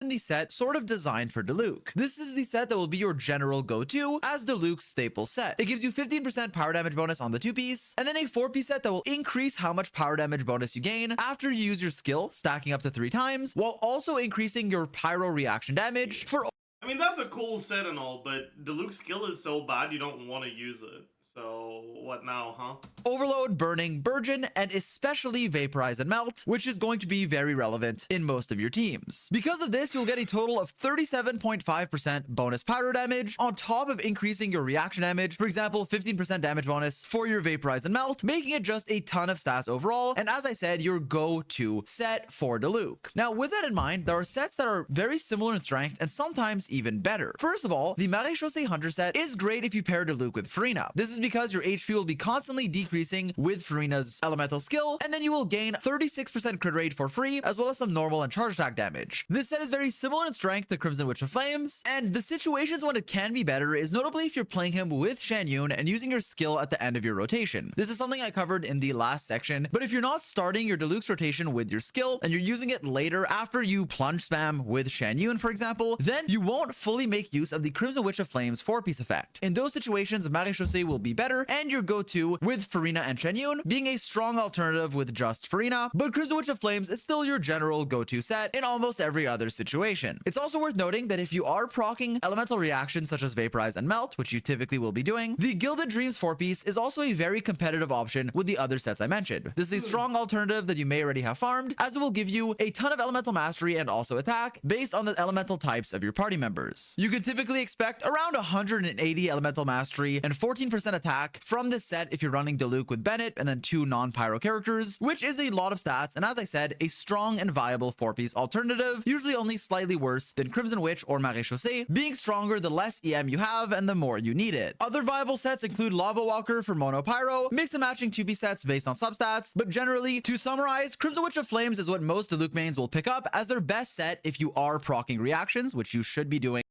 the set sort of designed for Diluc. This is the set that will be your general go-to as Diluc's staple set. It gives you 15% power damage bonus on the 2-piece, and then a 4-piece set that will increase how much power damage bonus you gain after you use your skill, stacking up to 3 times, while also increasing your pyro reaction damage for... I mean, that's a cool set and all, but Diluc's skill is so bad you don't want to use it. So, what now, huh? Overload, Burning, Burgeon, and especially Vaporize and Melt, which is going to be very relevant in most of your teams. Because of this, you'll get a total of 37.5% bonus pyro damage on top of increasing your reaction damage. For example, 15% damage bonus for your Vaporize and Melt, making it just a ton of stats overall. And as I said, your go-to set for diluc. Now, with that in mind, there are sets that are very similar in strength and sometimes even better. First of all, the Maréchaussée Hunter set is great if you pair diluc with Farina. This is because your HP will be constantly decreasing with Farina's elemental skill, and then you will gain 36% crit rate for free, as well as some normal and charge attack damage. This set is very similar in strength to Crimson Witch of Flames, and the situations when it can be better is notably if you're playing him with Shan Yun and using your skill at the end of your rotation. This is something I covered in the last section, but if you're not starting your Diluc's rotation with your skill and you're using it later after you plunge spam with Shan Yun, for example, then you won't fully make use of the Crimson Witch of Flames 4-piece effect. In those situations, Maréchaussée will be better, and your go-to with Farina and Shan Yun being a strong alternative with just Farina, but Crimson Witch of Flames is still your general go-to set in almost every other situation. It's also worth noting that if you are proccing elemental reactions such as Vaporize and Melt, which you typically will be doing, the Gilded Dreams 4-piece is also a very competitive option with the other sets I mentioned. This is a strong alternative that you may already have farmed, as it will give you a ton of elemental mastery and also attack based on the elemental types of your party members. You can typically expect around 180 elemental mastery and 14% attack from this set if you're running Diluc with Bennett and then 2 non-pyro characters, which is a lot of stats, and as I said, a strong and viable 4-piece alternative, usually only slightly worse than Crimson Witch or Maréchaussée, being stronger the less EM you have and the more you need it. Other viable sets include Lava Walker for Mono Pyro, mix and matching 2-piece sets based on substats, but generally, to summarize, Crimson Witch of Flames is what most Diluc mains will pick up as their best set if you are proccing reactions, which you should be doing.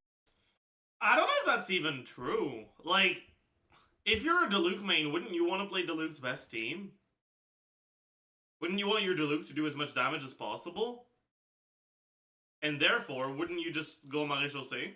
I don't know if that's even true. Like, if you're a Diluc main, wouldn't you want to play Diluc's best team? Wouldn't you want your Diluc to do as much damage as possible? And therefore, wouldn't you just go Maréchaussée?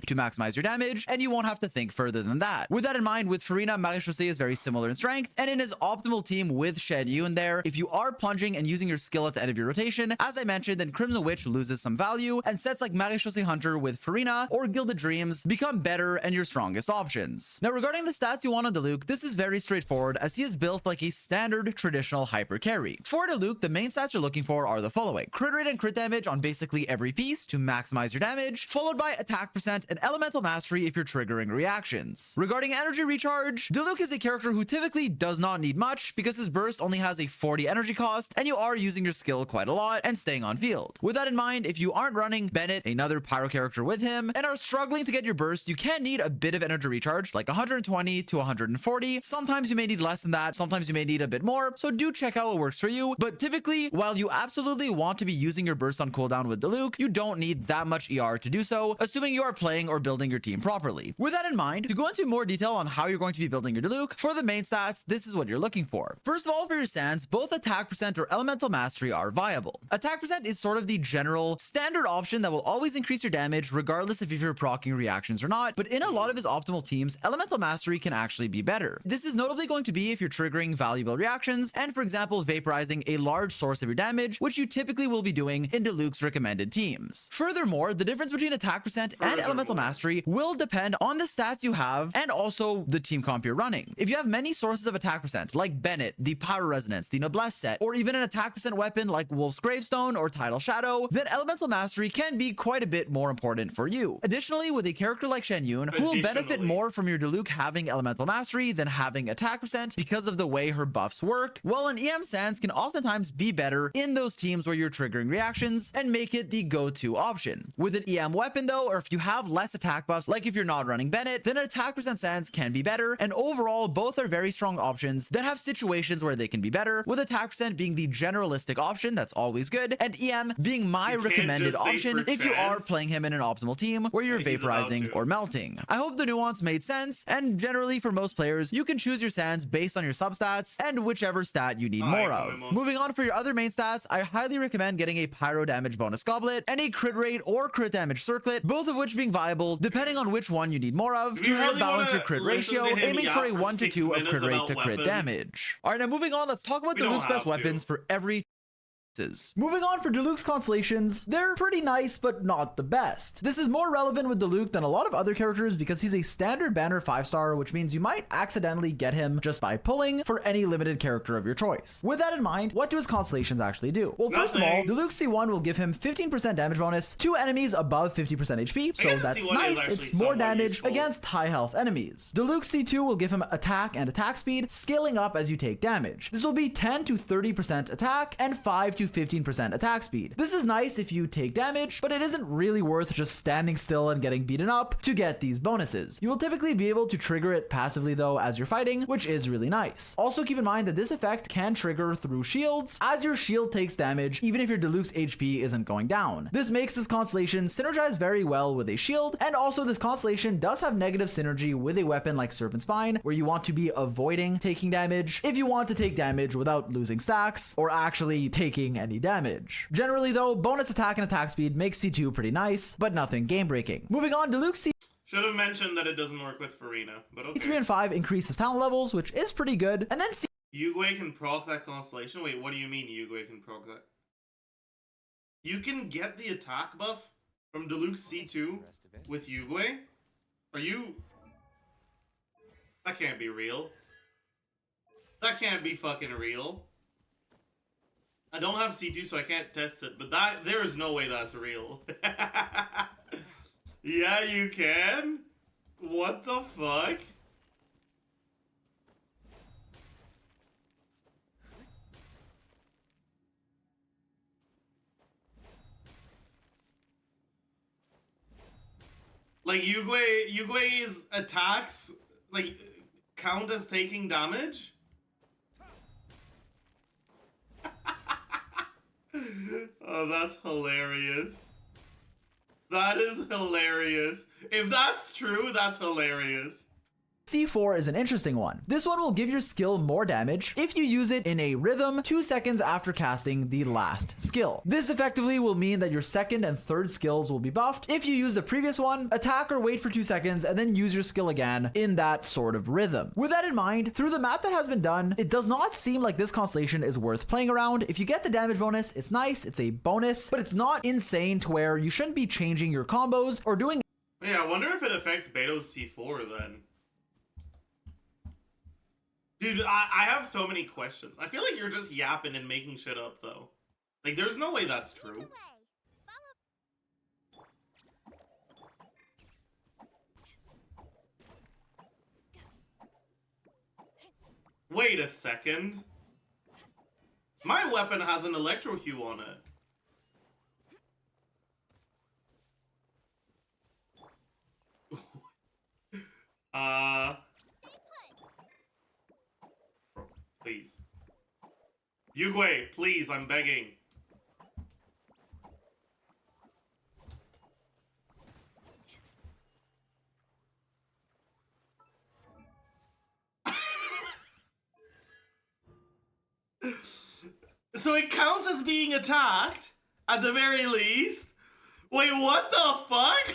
To maximize your damage, and you won't have to think further than that. With that in mind, with Farina, Maréchaussée is very similar in strength, and in his optimal team with Shan Yun there, if you are plunging and using your skill at the end of your rotation, as I mentioned, then Crimson Witch loses some value, and sets like Maréchaussée Hunter with Farina or Gilded Dreams become better and your strongest options. Now, regarding the stats you want on Diluc, this is very straightforward as he is built like a standard traditional hyper carry. For Diluc, the main stats you're looking for are the following: crit rate and crit damage on basically every piece to maximize your damage, followed by attack percent and elemental mastery if you're triggering reactions. Regarding energy recharge, Diluc is a character who typically does not need much because his burst only has a 40 energy cost and you are using your skill quite a lot and staying on field. With that in mind, if you aren't running Bennett, another pyro character with him, and are struggling to get your burst, you can need a bit of energy recharge, like 120 to 140. Sometimes you may need less than that, sometimes you may need a bit more, so do check out what works for you. But typically, while you absolutely want to be using your burst on cooldown with Diluc, you don't need that much ER to do so, assuming you are playing or building your team properly. With that in mind, to go into more detail on how you're going to be building your Diluc, for the main stats, this is what you're looking for. First of all, for your sands, both attack percent or elemental mastery are viable. Attack percent is sort of the general standard option that will always increase your damage regardless if you're proccing reactions or not, but in a lot of his optimal teams, elemental mastery can actually be better. This is notably going to be if you're triggering valuable reactions and, for example, vaporizing a large source of your damage, which you typically will be doing in Diluc's recommended teams. Furthermore, the difference between attack percent and elemental mastery will depend on the stats you have and also the team comp you're running. If you have many sources of attack percent, like Bennett, the Pyro Resonance, the Noblesse set, or even an attack percent weapon like Wolf's Gravestone or Tidal Shadow, then elemental mastery can be quite a bit more important for you. Additionally, with a character like Shan Yun, who will benefit more from your Diluc having elemental mastery than having attack percent because of the way her buffs work, well, an EM Sands can oftentimes be better in those teams where you're triggering reactions and make it the go-to option. With an EM weapon though, or if you have less attack buffs, like if you're not running Bennett, then attack percent Sands can be better, and overall both are very strong options that have situations where they can be better, with attack percent being the generalistic option that's always good, and EM being my recommended option if you are playing him in an optimal team where you're vaporizing or melting. I hope the nuance made sense, and generally for most players, you can choose your Sands based on your substats and whichever stat you need more of. Moving on, for your other main stats, I highly recommend getting a pyro damage bonus goblet and a crit rate or crit damage circlet, both of which being viable depending on which one you need more of to help balance your crit ratio, aiming for a 1 to 2 of crit rate to crit damage. Alright, now moving on, let's talk about Diluc's best weapons for every Moving on for diluc's constellations, they're pretty nice, but not the best. This is more relevant with diluc than a lot of other characters because he's a standard banner 5-star, which means you might accidentally get him just by pulling for any limited character of your choice. With that in mind, what do his constellations actually do? Well, first of all, diluc C1 will give him 15% damage bonus to enemies above 50% HP, so that's nice. It's more damage against high health enemies. Diluc C2 will give him attack and attack speed, scaling up as you take damage. This will be 10 to 30% attack and 5 to 15% attack speed. This is nice if you take damage, but it isn't really worth just standing still and getting beaten up to get these bonuses. You will typically be able to trigger it passively though as you're fighting, which is really nice. Also keep in mind that this effect can trigger through shields as your shield takes damage even if your diluc's HP isn't going down. This makes this constellation synergize very well with a shield, and also this constellation does have negative synergy with a weapon like Serpent Spine, where you want to be avoiding taking damage if you want to take damage without losing stacks or actually taking any damage. Generally though, bonus attack and attack speed makes C2 pretty nice, but nothing game breaking. Moving on, diluc C should have mentioned that it doesn't work with Farina, but okay. 3 and 5 increase his talent levels, which is pretty good, and then Yugwe can proc that constellation? Wait, what do you mean Yugwe can proc that? You can get the attack buff from diluc C2 with Yugwe? Are you... That can't be real. That can't be fucking real. I don't have C2, so I can't test it, but there is no way that's real. Yeah, you can? What the fuck? Like, Yugwe's attacks, like, count as taking damage? Oh, that's hilarious. That is hilarious. If that's true, that's hilarious. C4 is an interesting one. This one will give your skill more damage if you use it in a rhythm 2 seconds after casting the last skill. This effectively will mean that your second and third skills will be buffed if you use the previous one, attack or wait for 2 seconds, and then use your skill again in that sort of rhythm. With that in mind, through the math that has been done, it does not seem like this constellation is worth playing around. If you get the damage bonus, it's nice, it's a bonus, but it's not insane to where you shouldn't be changing your combos or doing... Yeah, I wonder if it affects Beto's C4 then. Dude, I have so many questions. I feel like you're just yapping and making shit up, though. Like, there's no way that's true. Wait a second. My weapon has an electro hue on it. Please. Yugwe, please, I'm begging. So it counts as being attacked, at the very least? Wait, what the fuck?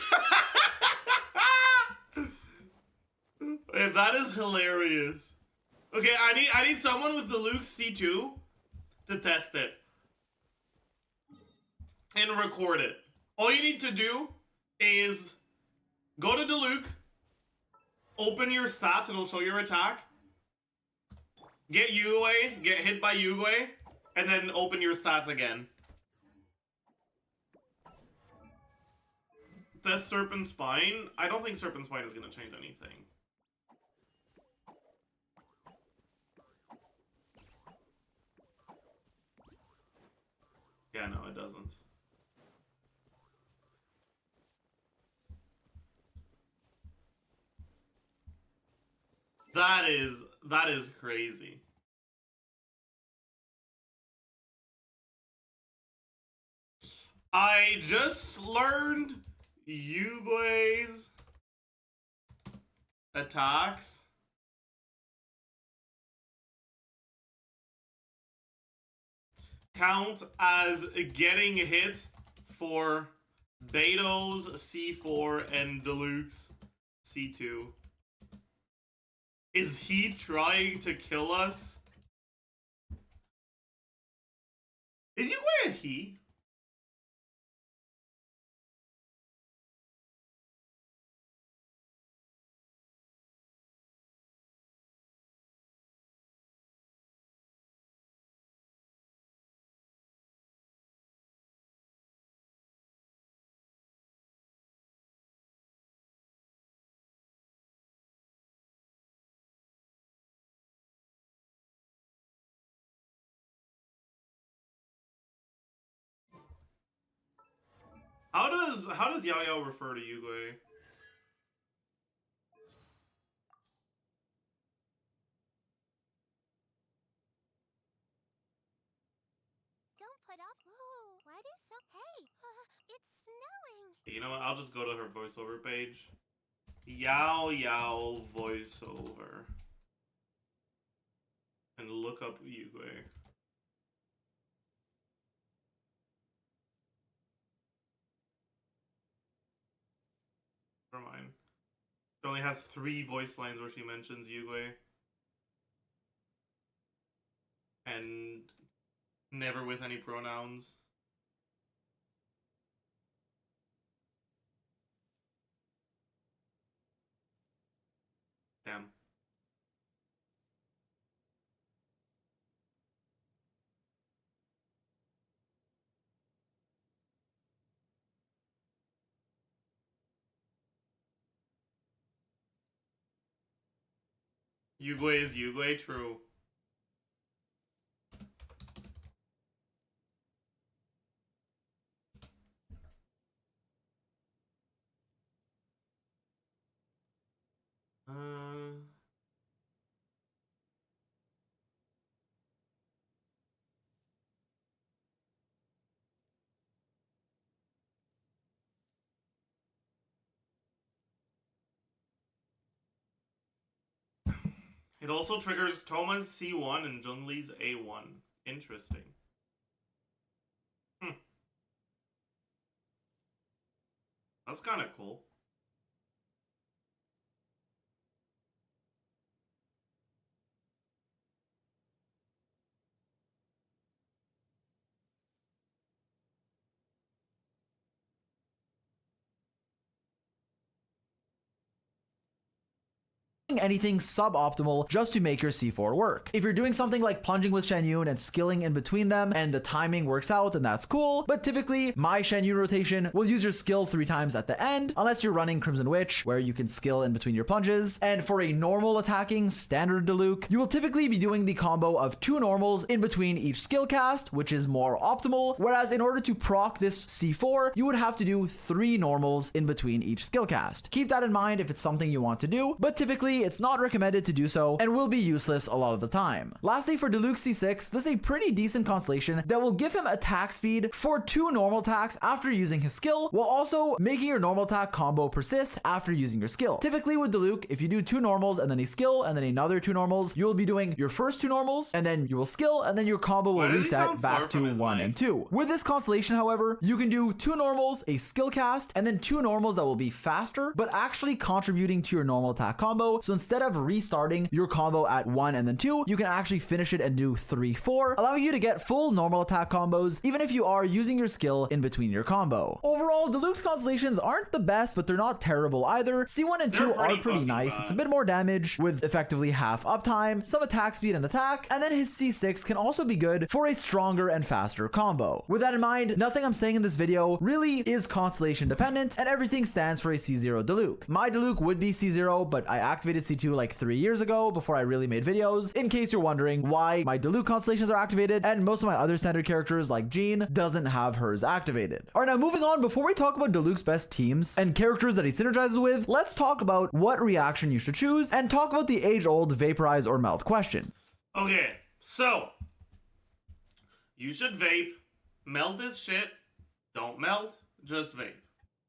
Wait, that is hilarious. Okay, I need someone with diluc C2 to test it. And record it. All you need to do is go to diluc, open your stats, it'll show your attack, get Yugwe, get hit by Yugwe, and then open your stats again. Test Serpent Spine. I don't think Serpent Spine is gonna change anything. Yeah, no, it doesn't. That is crazy. I just learned Yugwe's attacks count as getting hit for Beto's C4 and diluc's C2. Is he trying to kill us? Is Yugui a he? How does Yao refer to Yugui? Don't put off. Whoa, why do so? Hey, it's snowing. You know what? I'll just go to her voiceover page. Yao voiceover. And look up Yugui. Never mind. It only has 3 voice lines where she mentions Yugui. And never with any pronouns. Damn. Yugui is Yugui, true. It also triggers Toma's C1 and Junli's A1. Interesting. That's kind of cool. Anything suboptimal just to make your C4 work. If you're doing something like plunging with Shen Yun and skilling in between them and the timing works out, then that's cool. But typically, my Shen Yun rotation will use your skill 3 times at the end, unless you're running Crimson Witch, where you can skill in between your plunges. And for a normal attacking standard diluc, you will typically be doing the combo of 2 normals in between each skill cast, which is more optimal. Whereas in order to proc this C4, you would have to do 3 normals in between each skill cast. Keep that in mind if it's something you want to do, but typically it's not recommended to do so and will be useless a lot of the time. Lastly, for diluc C6, this is a pretty decent constellation that will give him attack speed for 2 normal attacks after using his skill, while also making your normal attack combo persist after using your skill. Typically with diluc, if you do 2 normals and then a skill and then another 2 normals, you will be doing your first 2 normals and then you will skill and then your combo will reset back to 1 and 2. With this constellation, however, you can do 2 normals, a skill cast, and then 2 normals that will be faster, but actually contributing to your normal attack combo. So instead of restarting your combo at 1 and then 2, you can actually finish it and do 3, 4, allowing you to get full normal attack combos even if you are using your skill in between your combo. Overall, diluc's constellations aren't the best, but they're not terrible either. C1 and 2 are pretty nice. It's a bit more damage with effectively half uptime, some attack speed and attack, and then his C6 can also be good for a stronger and faster combo. With that in mind, nothing I'm saying in this video really is constellation dependent, and everything stands for a C0 diluc. My diluc would be C0, but I activated C2 like 3 years ago before I really made videos, in case you're wondering why my diluc constellations are activated and most of my other standard characters like Jean doesn't have hers activated. Alright, now moving on, before we talk about diluc's best teams and characters that he synergizes with, let's talk about what reaction you should choose and talk about the age-old vaporize or melt question. Okay, so you should vape. Melt is shit. Don't melt, just vape.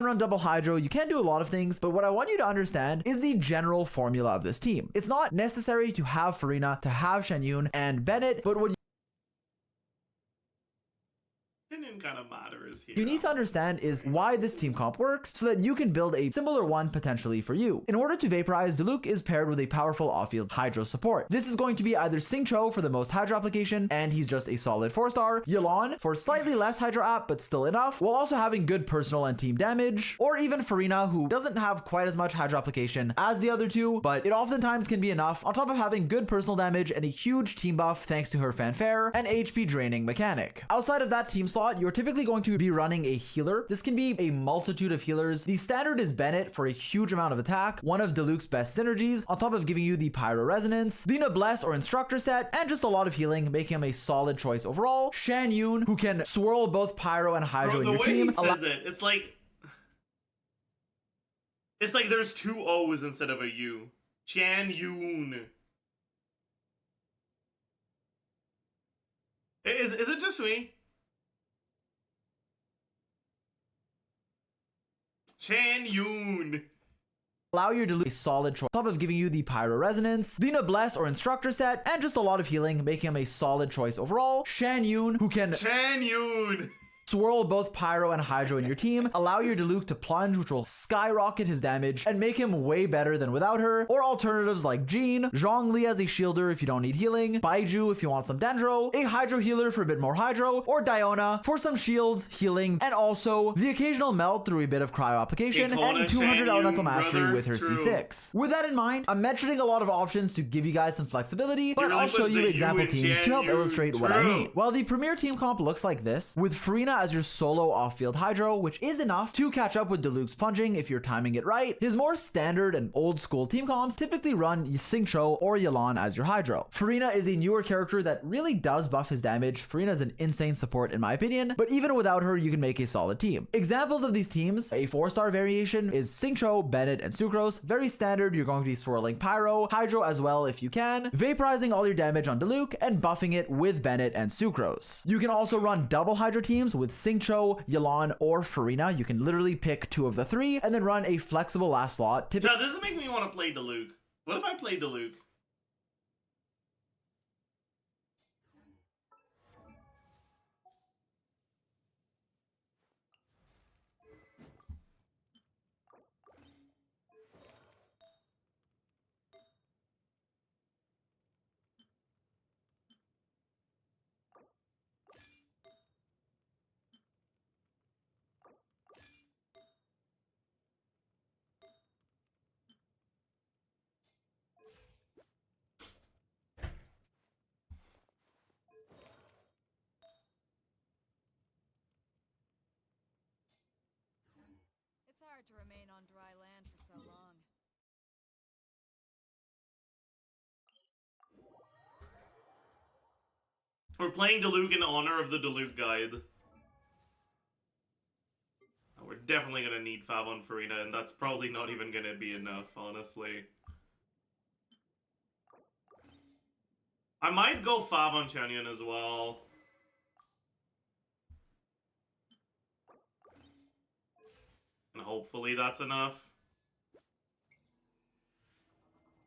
run double hydro, you can do a lot of things, but what I want you to understand is the general formula of this team. It's not necessary to have Farina, to have Shanyun and Bennett, but what Opinion kind of matters here. you need to understand is why this team comp works so that you can build a similar one potentially for you. In order to vaporize, Diluc is paired with a powerful off-field hydro support. This is going to be either Xingqiu for the most hydro application, and he's just a solid 4-star, Yelan for slightly less hydro app but still enough, while also having good personal and team damage, or even Farina, who doesn't have quite as much hydro application as the other two, but it oftentimes can be enough, on top of having good personal damage and a huge team buff thanks to her fanfare and HP draining mechanic. Outside of that team slot, you're typically going to be running a healer. This can be a multitude of healers. The standard is Bennett for a huge amount of attack, one of Diluc's best synergies, on top of giving you the pyro resonance, the noblesse or instructor set, and just a lot of healing, making him a solid choice overall. Shanyun, who can swirl both pyro and hydro in your team. The way he says it, it's like there's two O's instead of a U. Shanyun. Is it just me? Shanyun. Allow your Diluc a solid choice, on top of giving you the pyro resonance, the noblesse or instructor set, and just a lot of healing, making him a solid choice overall. Shanyun, who can swirl both pyro and hydro in your team, allow your Diluc to plunge, which will skyrocket his damage and make him way better than without her, or alternatives like Jean, Zhongli as a shielder if you don't need healing, Baiju if you want some dendro, a hydro healer for a bit more hydro, or Diona for some shields, healing, and also the occasional melt through a bit of cryo application and 200 elemental mastery with her C6. With that in mind, I'm mentioning a lot of options to give you guys some flexibility, but I'll show you example teams to help illustrate what I mean. While the premier team comp looks like this, with Farina as your solo off-field hydro, which is enough to catch up with Diluc's plunging if you're timing it right, his more standard and old school team comps typically run Xingqiu or Yelan as your hydro. Farina is a newer character that really does buff his damage. Farina is an insane support in my opinion, but even without her, you can make a solid team. Examples of these teams, a 4-star variation is Xingqiu, Bennett, and Sucrose. Very standard, you're going to be swirling pyro, hydro as well if you can, vaporizing all your damage on Diluc, and buffing it with Bennett and Sucrose. You can also run double hydro teams with Xingqiu, Yelan, or Farina. You can literally pick 2 of the 3 and then run a flexible last slot. Now, this is making me want to play Diluc. What if I play Diluc? It's hard to remain on dry land for so long. We're playing Diluc in honor of the Diluc guide. We're definitely gonna need Fav on Farina, and that's probably not even gonna be enough, honestly. I might go Fav on Chanyun as well. And hopefully that's enough.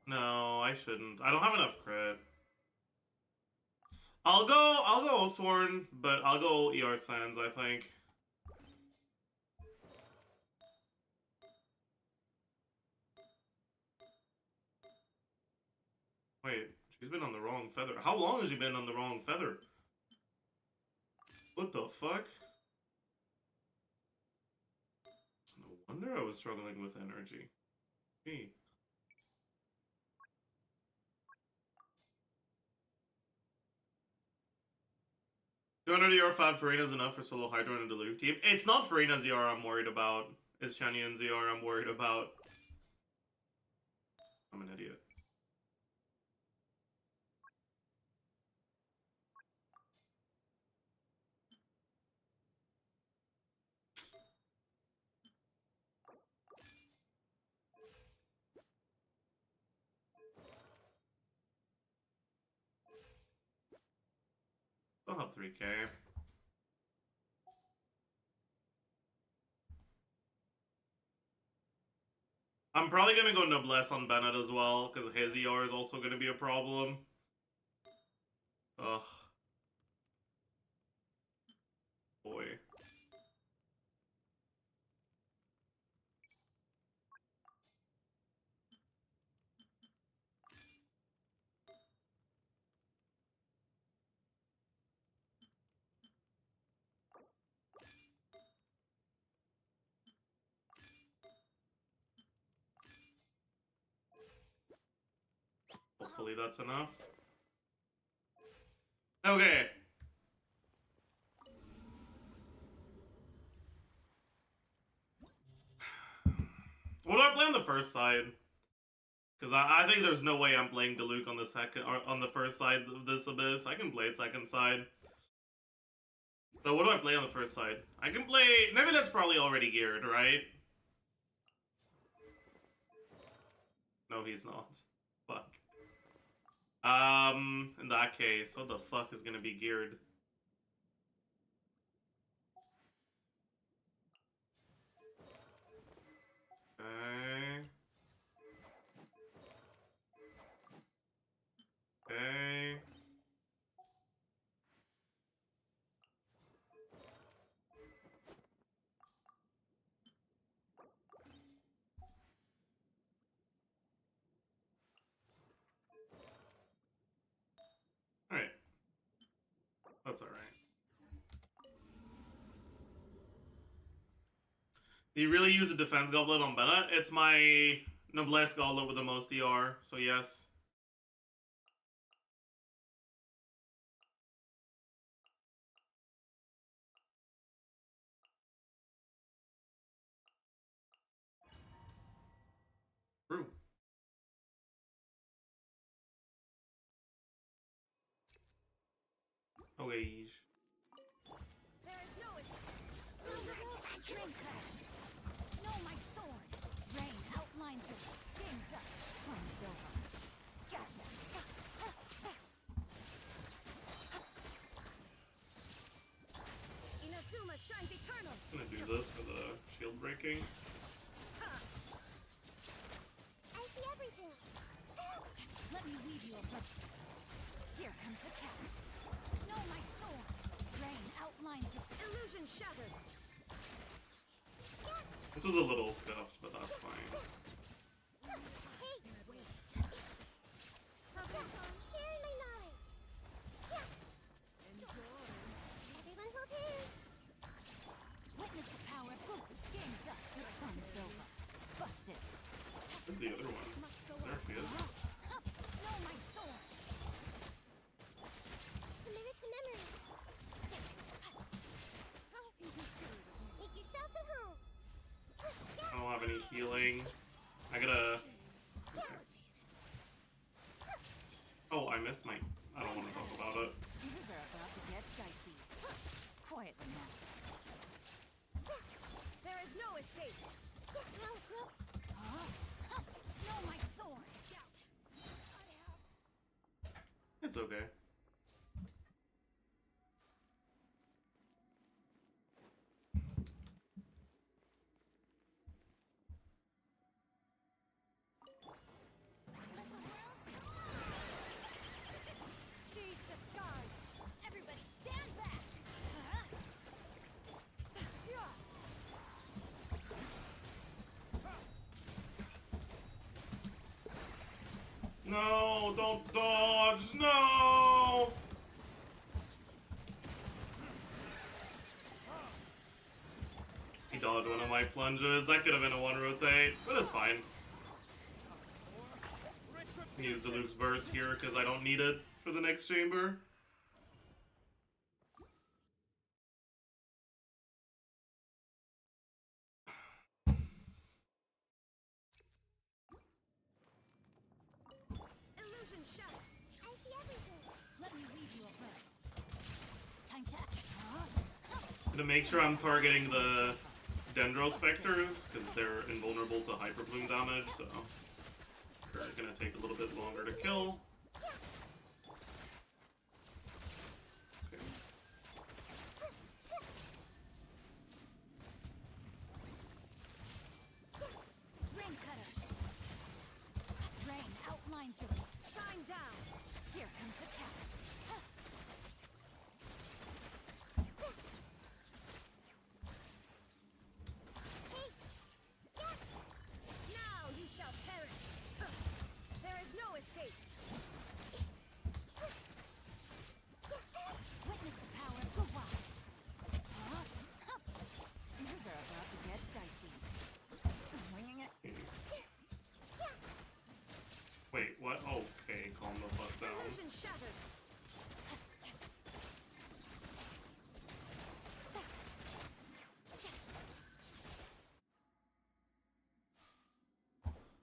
No, I shouldn't. I don't have enough crit. I'll go Sworn, but I'll go ER Sands, I think. Wait, she's been on the wrong feather. How long has she been on the wrong feather? What the fuck? No wonder I was struggling with energy. Hey. 200 ER5 Farina is enough for solo Hydro and Diluc team. It's not Farina's ER I'm worried about. It's Shanyun's ER I'm worried about. I'm an idiot. I'll have 3k. I'm probably gonna go Noblesse on Bennett as well, because his ER is also gonna be a problem. Ugh. Boy. Hopefully that's enough. Okay. What do I play on the first side? Because I think there's no way I'm playing diluc on the second or on the first side of this abyss. I can play it second side. So what do I play on the first side? I can play. Maybe that's probably already geared, right? No, he's not. Fuck. In that case, what the fuck is gonna be geared? Okay. Okay. Alright. That's alright. Do you really use a defense goblet on Bennett? It's my Noblesse goblet with the most ER, so yes. True. Okay. There is no Drinker. No, my sword. Rain outlines it. Games up. From silver. Gotcha. Inazuma shines eternal. I'm gonna do this for the shield breaking. I see everything. Let me weave you a brush. Here comes the catch. No, my sword. Rain outlines your illusion shattered. This was a little scuffed, but that's fine. Hey, wait. Sharing my knowledge. Enjoy. Everyone hold hands. Witness the power of hope. Games up. Sun's over. Busted. Where's the other one? There she is. No, my sword. Commit it to memory. Make yourselves at home. I don't have any healing. I gotta... Oh, I missed my... I don't want to talk about it. Things are about to get dicey. Quietly now. There is no escape. No, my sword. It's okay. Seize the skies. Everybody stand back. No, don't dodge, no! He dodged one of my plunges. That could have been a one rotate, but it's fine. Use Diluc's burst here because I don't need it for the next chamber. Illusion shut. I see everything. Let me weave you a verse. Time to act. To make sure I'm targeting the Dendro Specters, because they're invulnerable to Hyper Plume damage, so they're gonna take a little bit longer to kill. Okay. Ring cutter.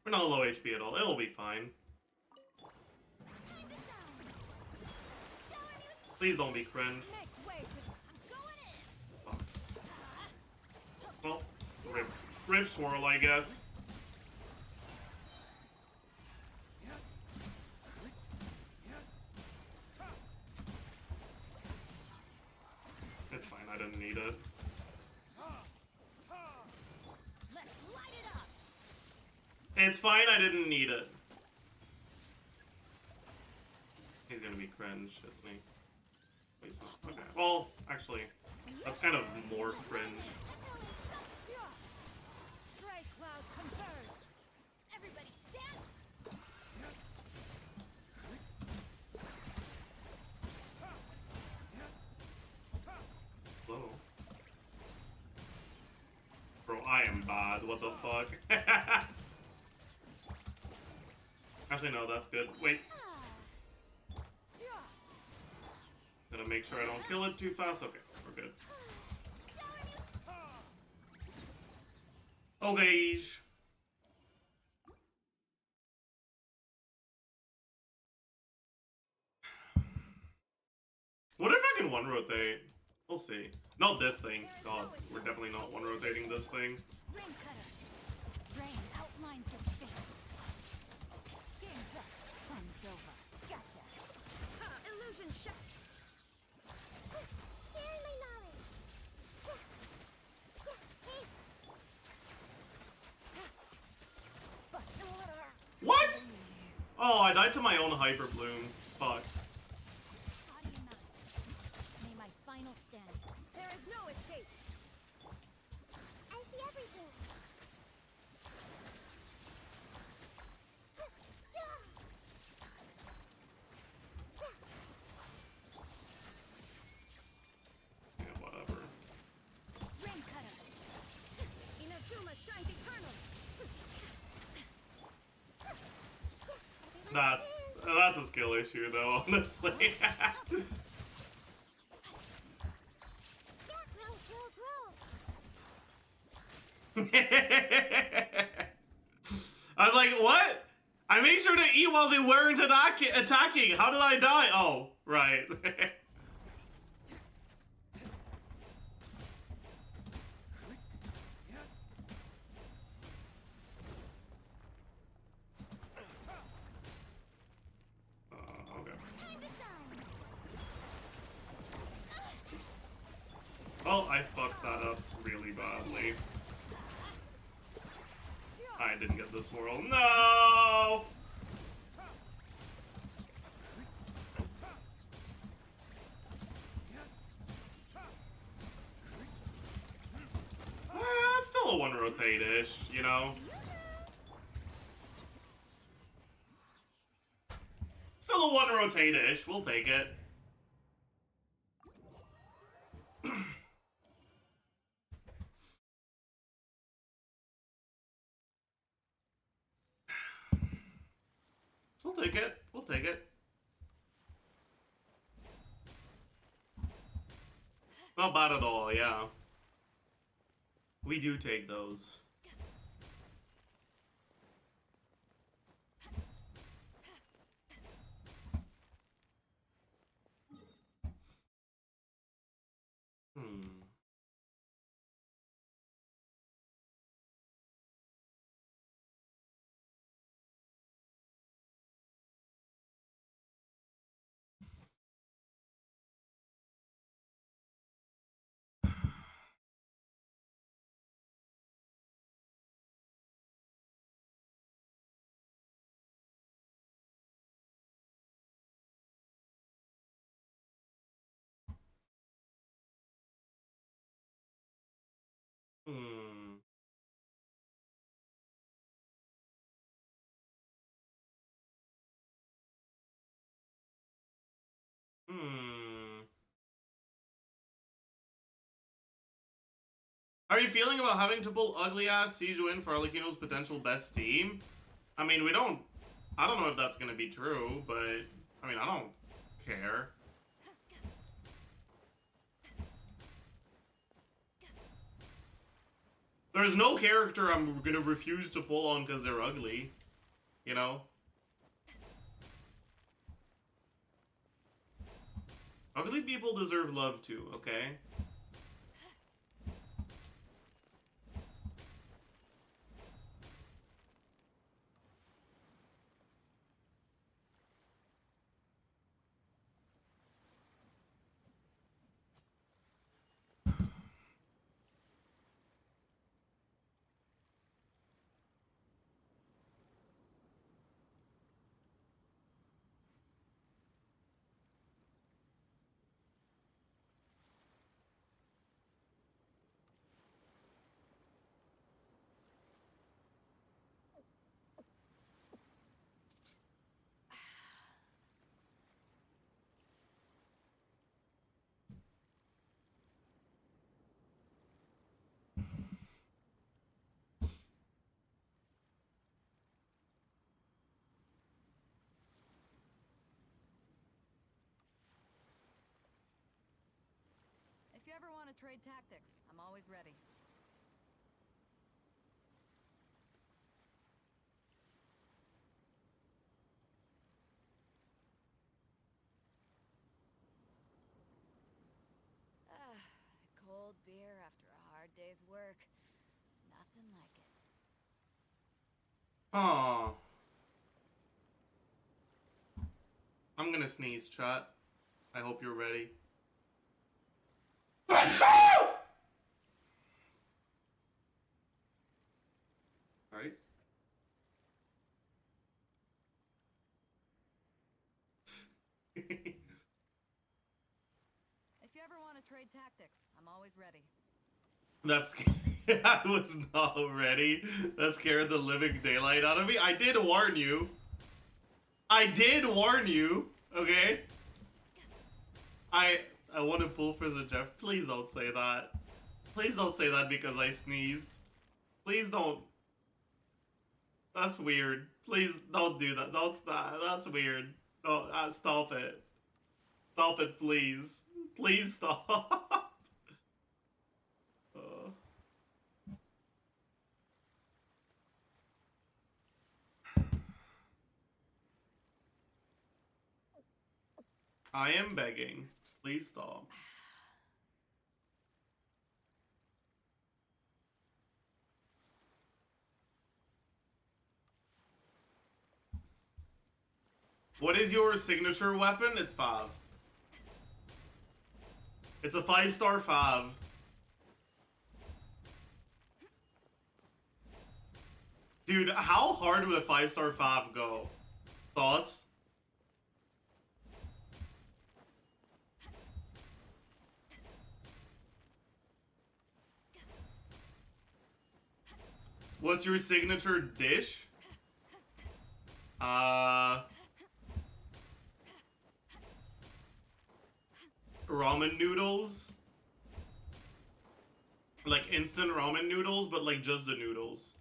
We're not low HP at all. It'll be fine. Time to shine. Showering you. Please don't be cringe. Make way for I'm going in. Well, rip swirl, I guess. It's fine, I didn't need it. Let's light it up. It's fine, I didn't need it. He's gonna be cringe, isn't he? Wait, it's not. Okay. Well, actually, that's kind of more cringe. Stray cloud converged. Everybody stand. Whoa. Bro, I am bad. What the fuck? Actually, no, that's good. Wait. Gonna make sure I don't kill it too fast. Okay, we're good. Okay. What if I can one rotate? We'll see. Not this thing. God, we're definitely not one rotating this thing. Rain cutter. Rain outlines your fate. Game's up. Fun's over. Gotcha. Illusion shot. Sharing my knowledge. Bust the water. What? Oh, I died to my own hyper bloom. Fuck. Body and mind. May my final stand. There is no escape. I see everything. Yeah, whatever. Rain cutter. Inazuma shines eternal. That's a skill issue, though. Honestly. I was like, what? I made sure to eat while they weren't attacking. How did I die? Oh, right. Okay. Time to shine. Well, I fucked that up really badly. I didn't get this swirl. No! That's still a one rotate-ish, you know? Still a one rotate-ish. We'll take it. We'll take it. We'll take it. Not bad at all, yeah. We do take those. Hmm. Hmm. How are you feeling about having to pull ugly ass Siege in for Arlecchino's potential best team? I mean, I don't know if that's gonna be true, but I mean, I don't care. There's no character I'm gonna refuse to pull on because they're ugly. You know? Ugly people deserve love too, okay? If you ever want to trade tactics, I'm always ready. Cold beer after a hard day's work. Nothing like it. Aww. I'm gonna sneeze, chat. I hope you're ready. Right? If you ever want to trade tactics, I'm always ready. That's I was not ready. That scared the living daylight out of me. I did warn you. I did warn you. Okay? I want to pull for Zajef. Please don't say that. Please don't say that because I sneezed. Please don't. That's weird. Please don't do that. Don't stop. That's weird. Don't, stop it. Stop it, please. Please stop. I am begging. Please stop. What is your signature weapon? It's 5. It's a 5-star 5. Dude, how hard would a 5-star 5 go? Thoughts? What's your signature dish? Ramen noodles. Like instant ramen noodles, but like just the noodles.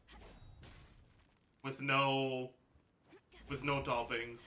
With no toppings.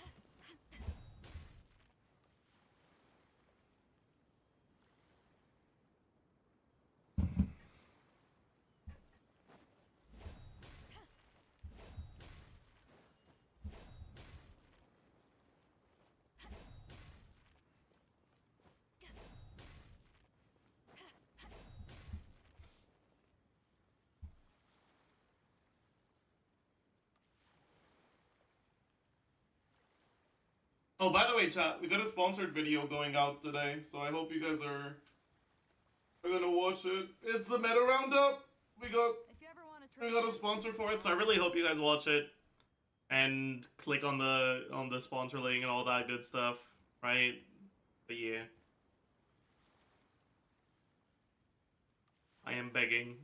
Oh, by the way, chat, we got a sponsored video going out today, so I hope you guys are gonna watch it. It's the meta roundup. We got a sponsor for it, so I really hope you guys watch it and click on the sponsor link and all that good stuff, right? But yeah, I am begging.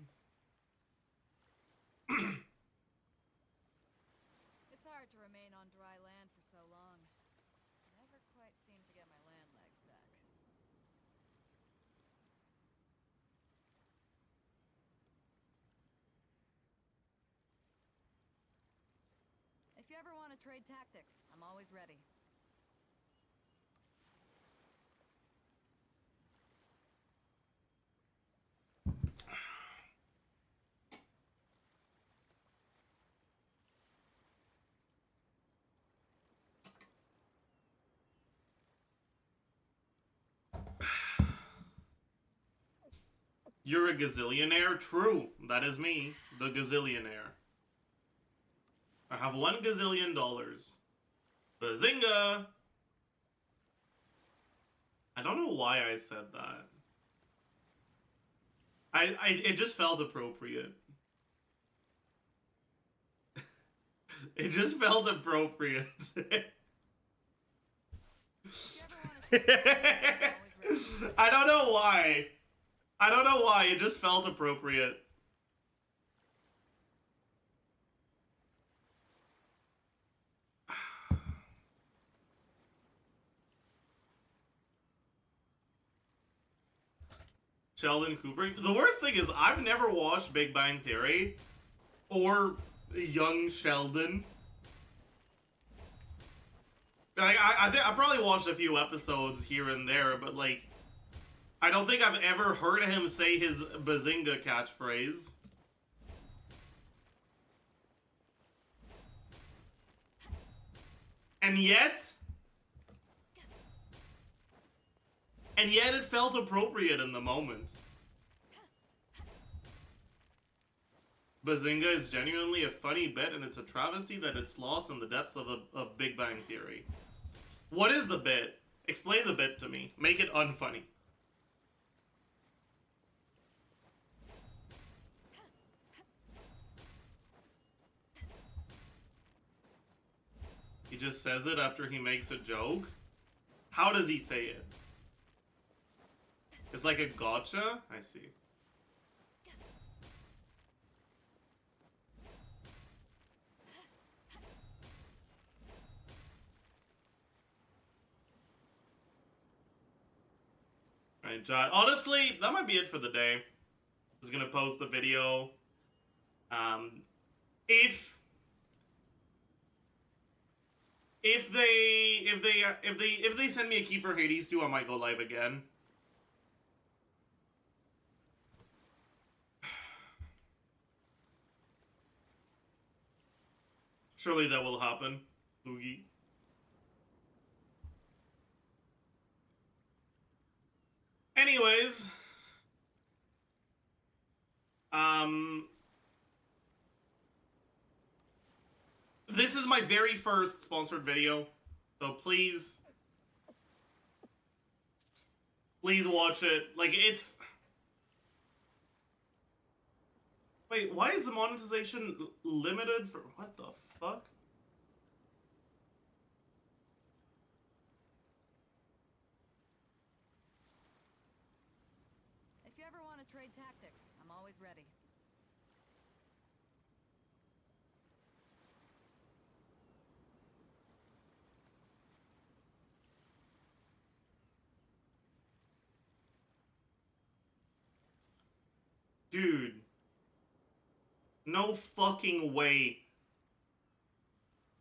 It's hard to remain on dry land for so long. Never quite seem to get my land legs back. If you ever want to trade tactics, I'm always ready. You're a gazillionaire? True. That is me, the gazillionaire. I have $1 gazillion. Bazinga! I don't know why I said that. It just felt appropriate. It just felt appropriate. I don't know why. I don't know why. It just felt appropriate. Sheldon Cooper. The worst thing is I've never watched Big Bang Theory or Young Sheldon. Like, I probably watched a few episodes here and there, but like, I don't think I've ever heard him say his Bazinga catchphrase. And yet it felt appropriate in the moment. Bazinga is genuinely a funny bit, and it's a travesty that it's lost in the depths of Big Bang Theory. What is the bit? Explain the bit to me. Make it unfunny. He just says it after he makes a joke? How does he say it? It's like a gotcha? I see. Alright, John. Honestly, that might be it for the day. I was gonna post the video. If they send me a key for Hades 2, I might go live again. Surely that will happen, Loogie. Anyways, this is my very first sponsored video, so please watch it. Like, it's... Wait, why is the monetization limited for... What the fuck? If you ever want to trade tactics, I'm always ready. Dude. No fucking way.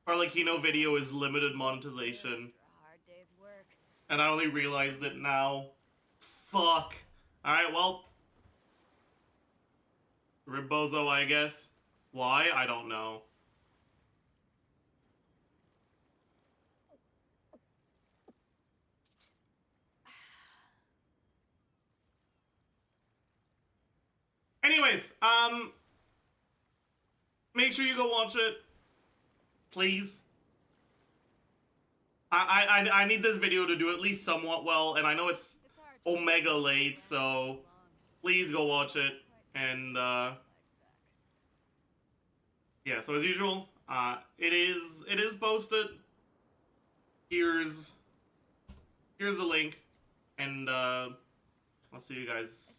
Arlecchino video is limited monetization. A hard day's work. And I only realized it now. Fuck. Alright, well. Ribbozo, I guess. Why? I don't know. Anyways, make sure you go watch it. Please. I need this video to do at least somewhat well, and I know it's omega late, so please go watch it. And yeah, so as usual, it is posted. Here's the link, and I'll see you guys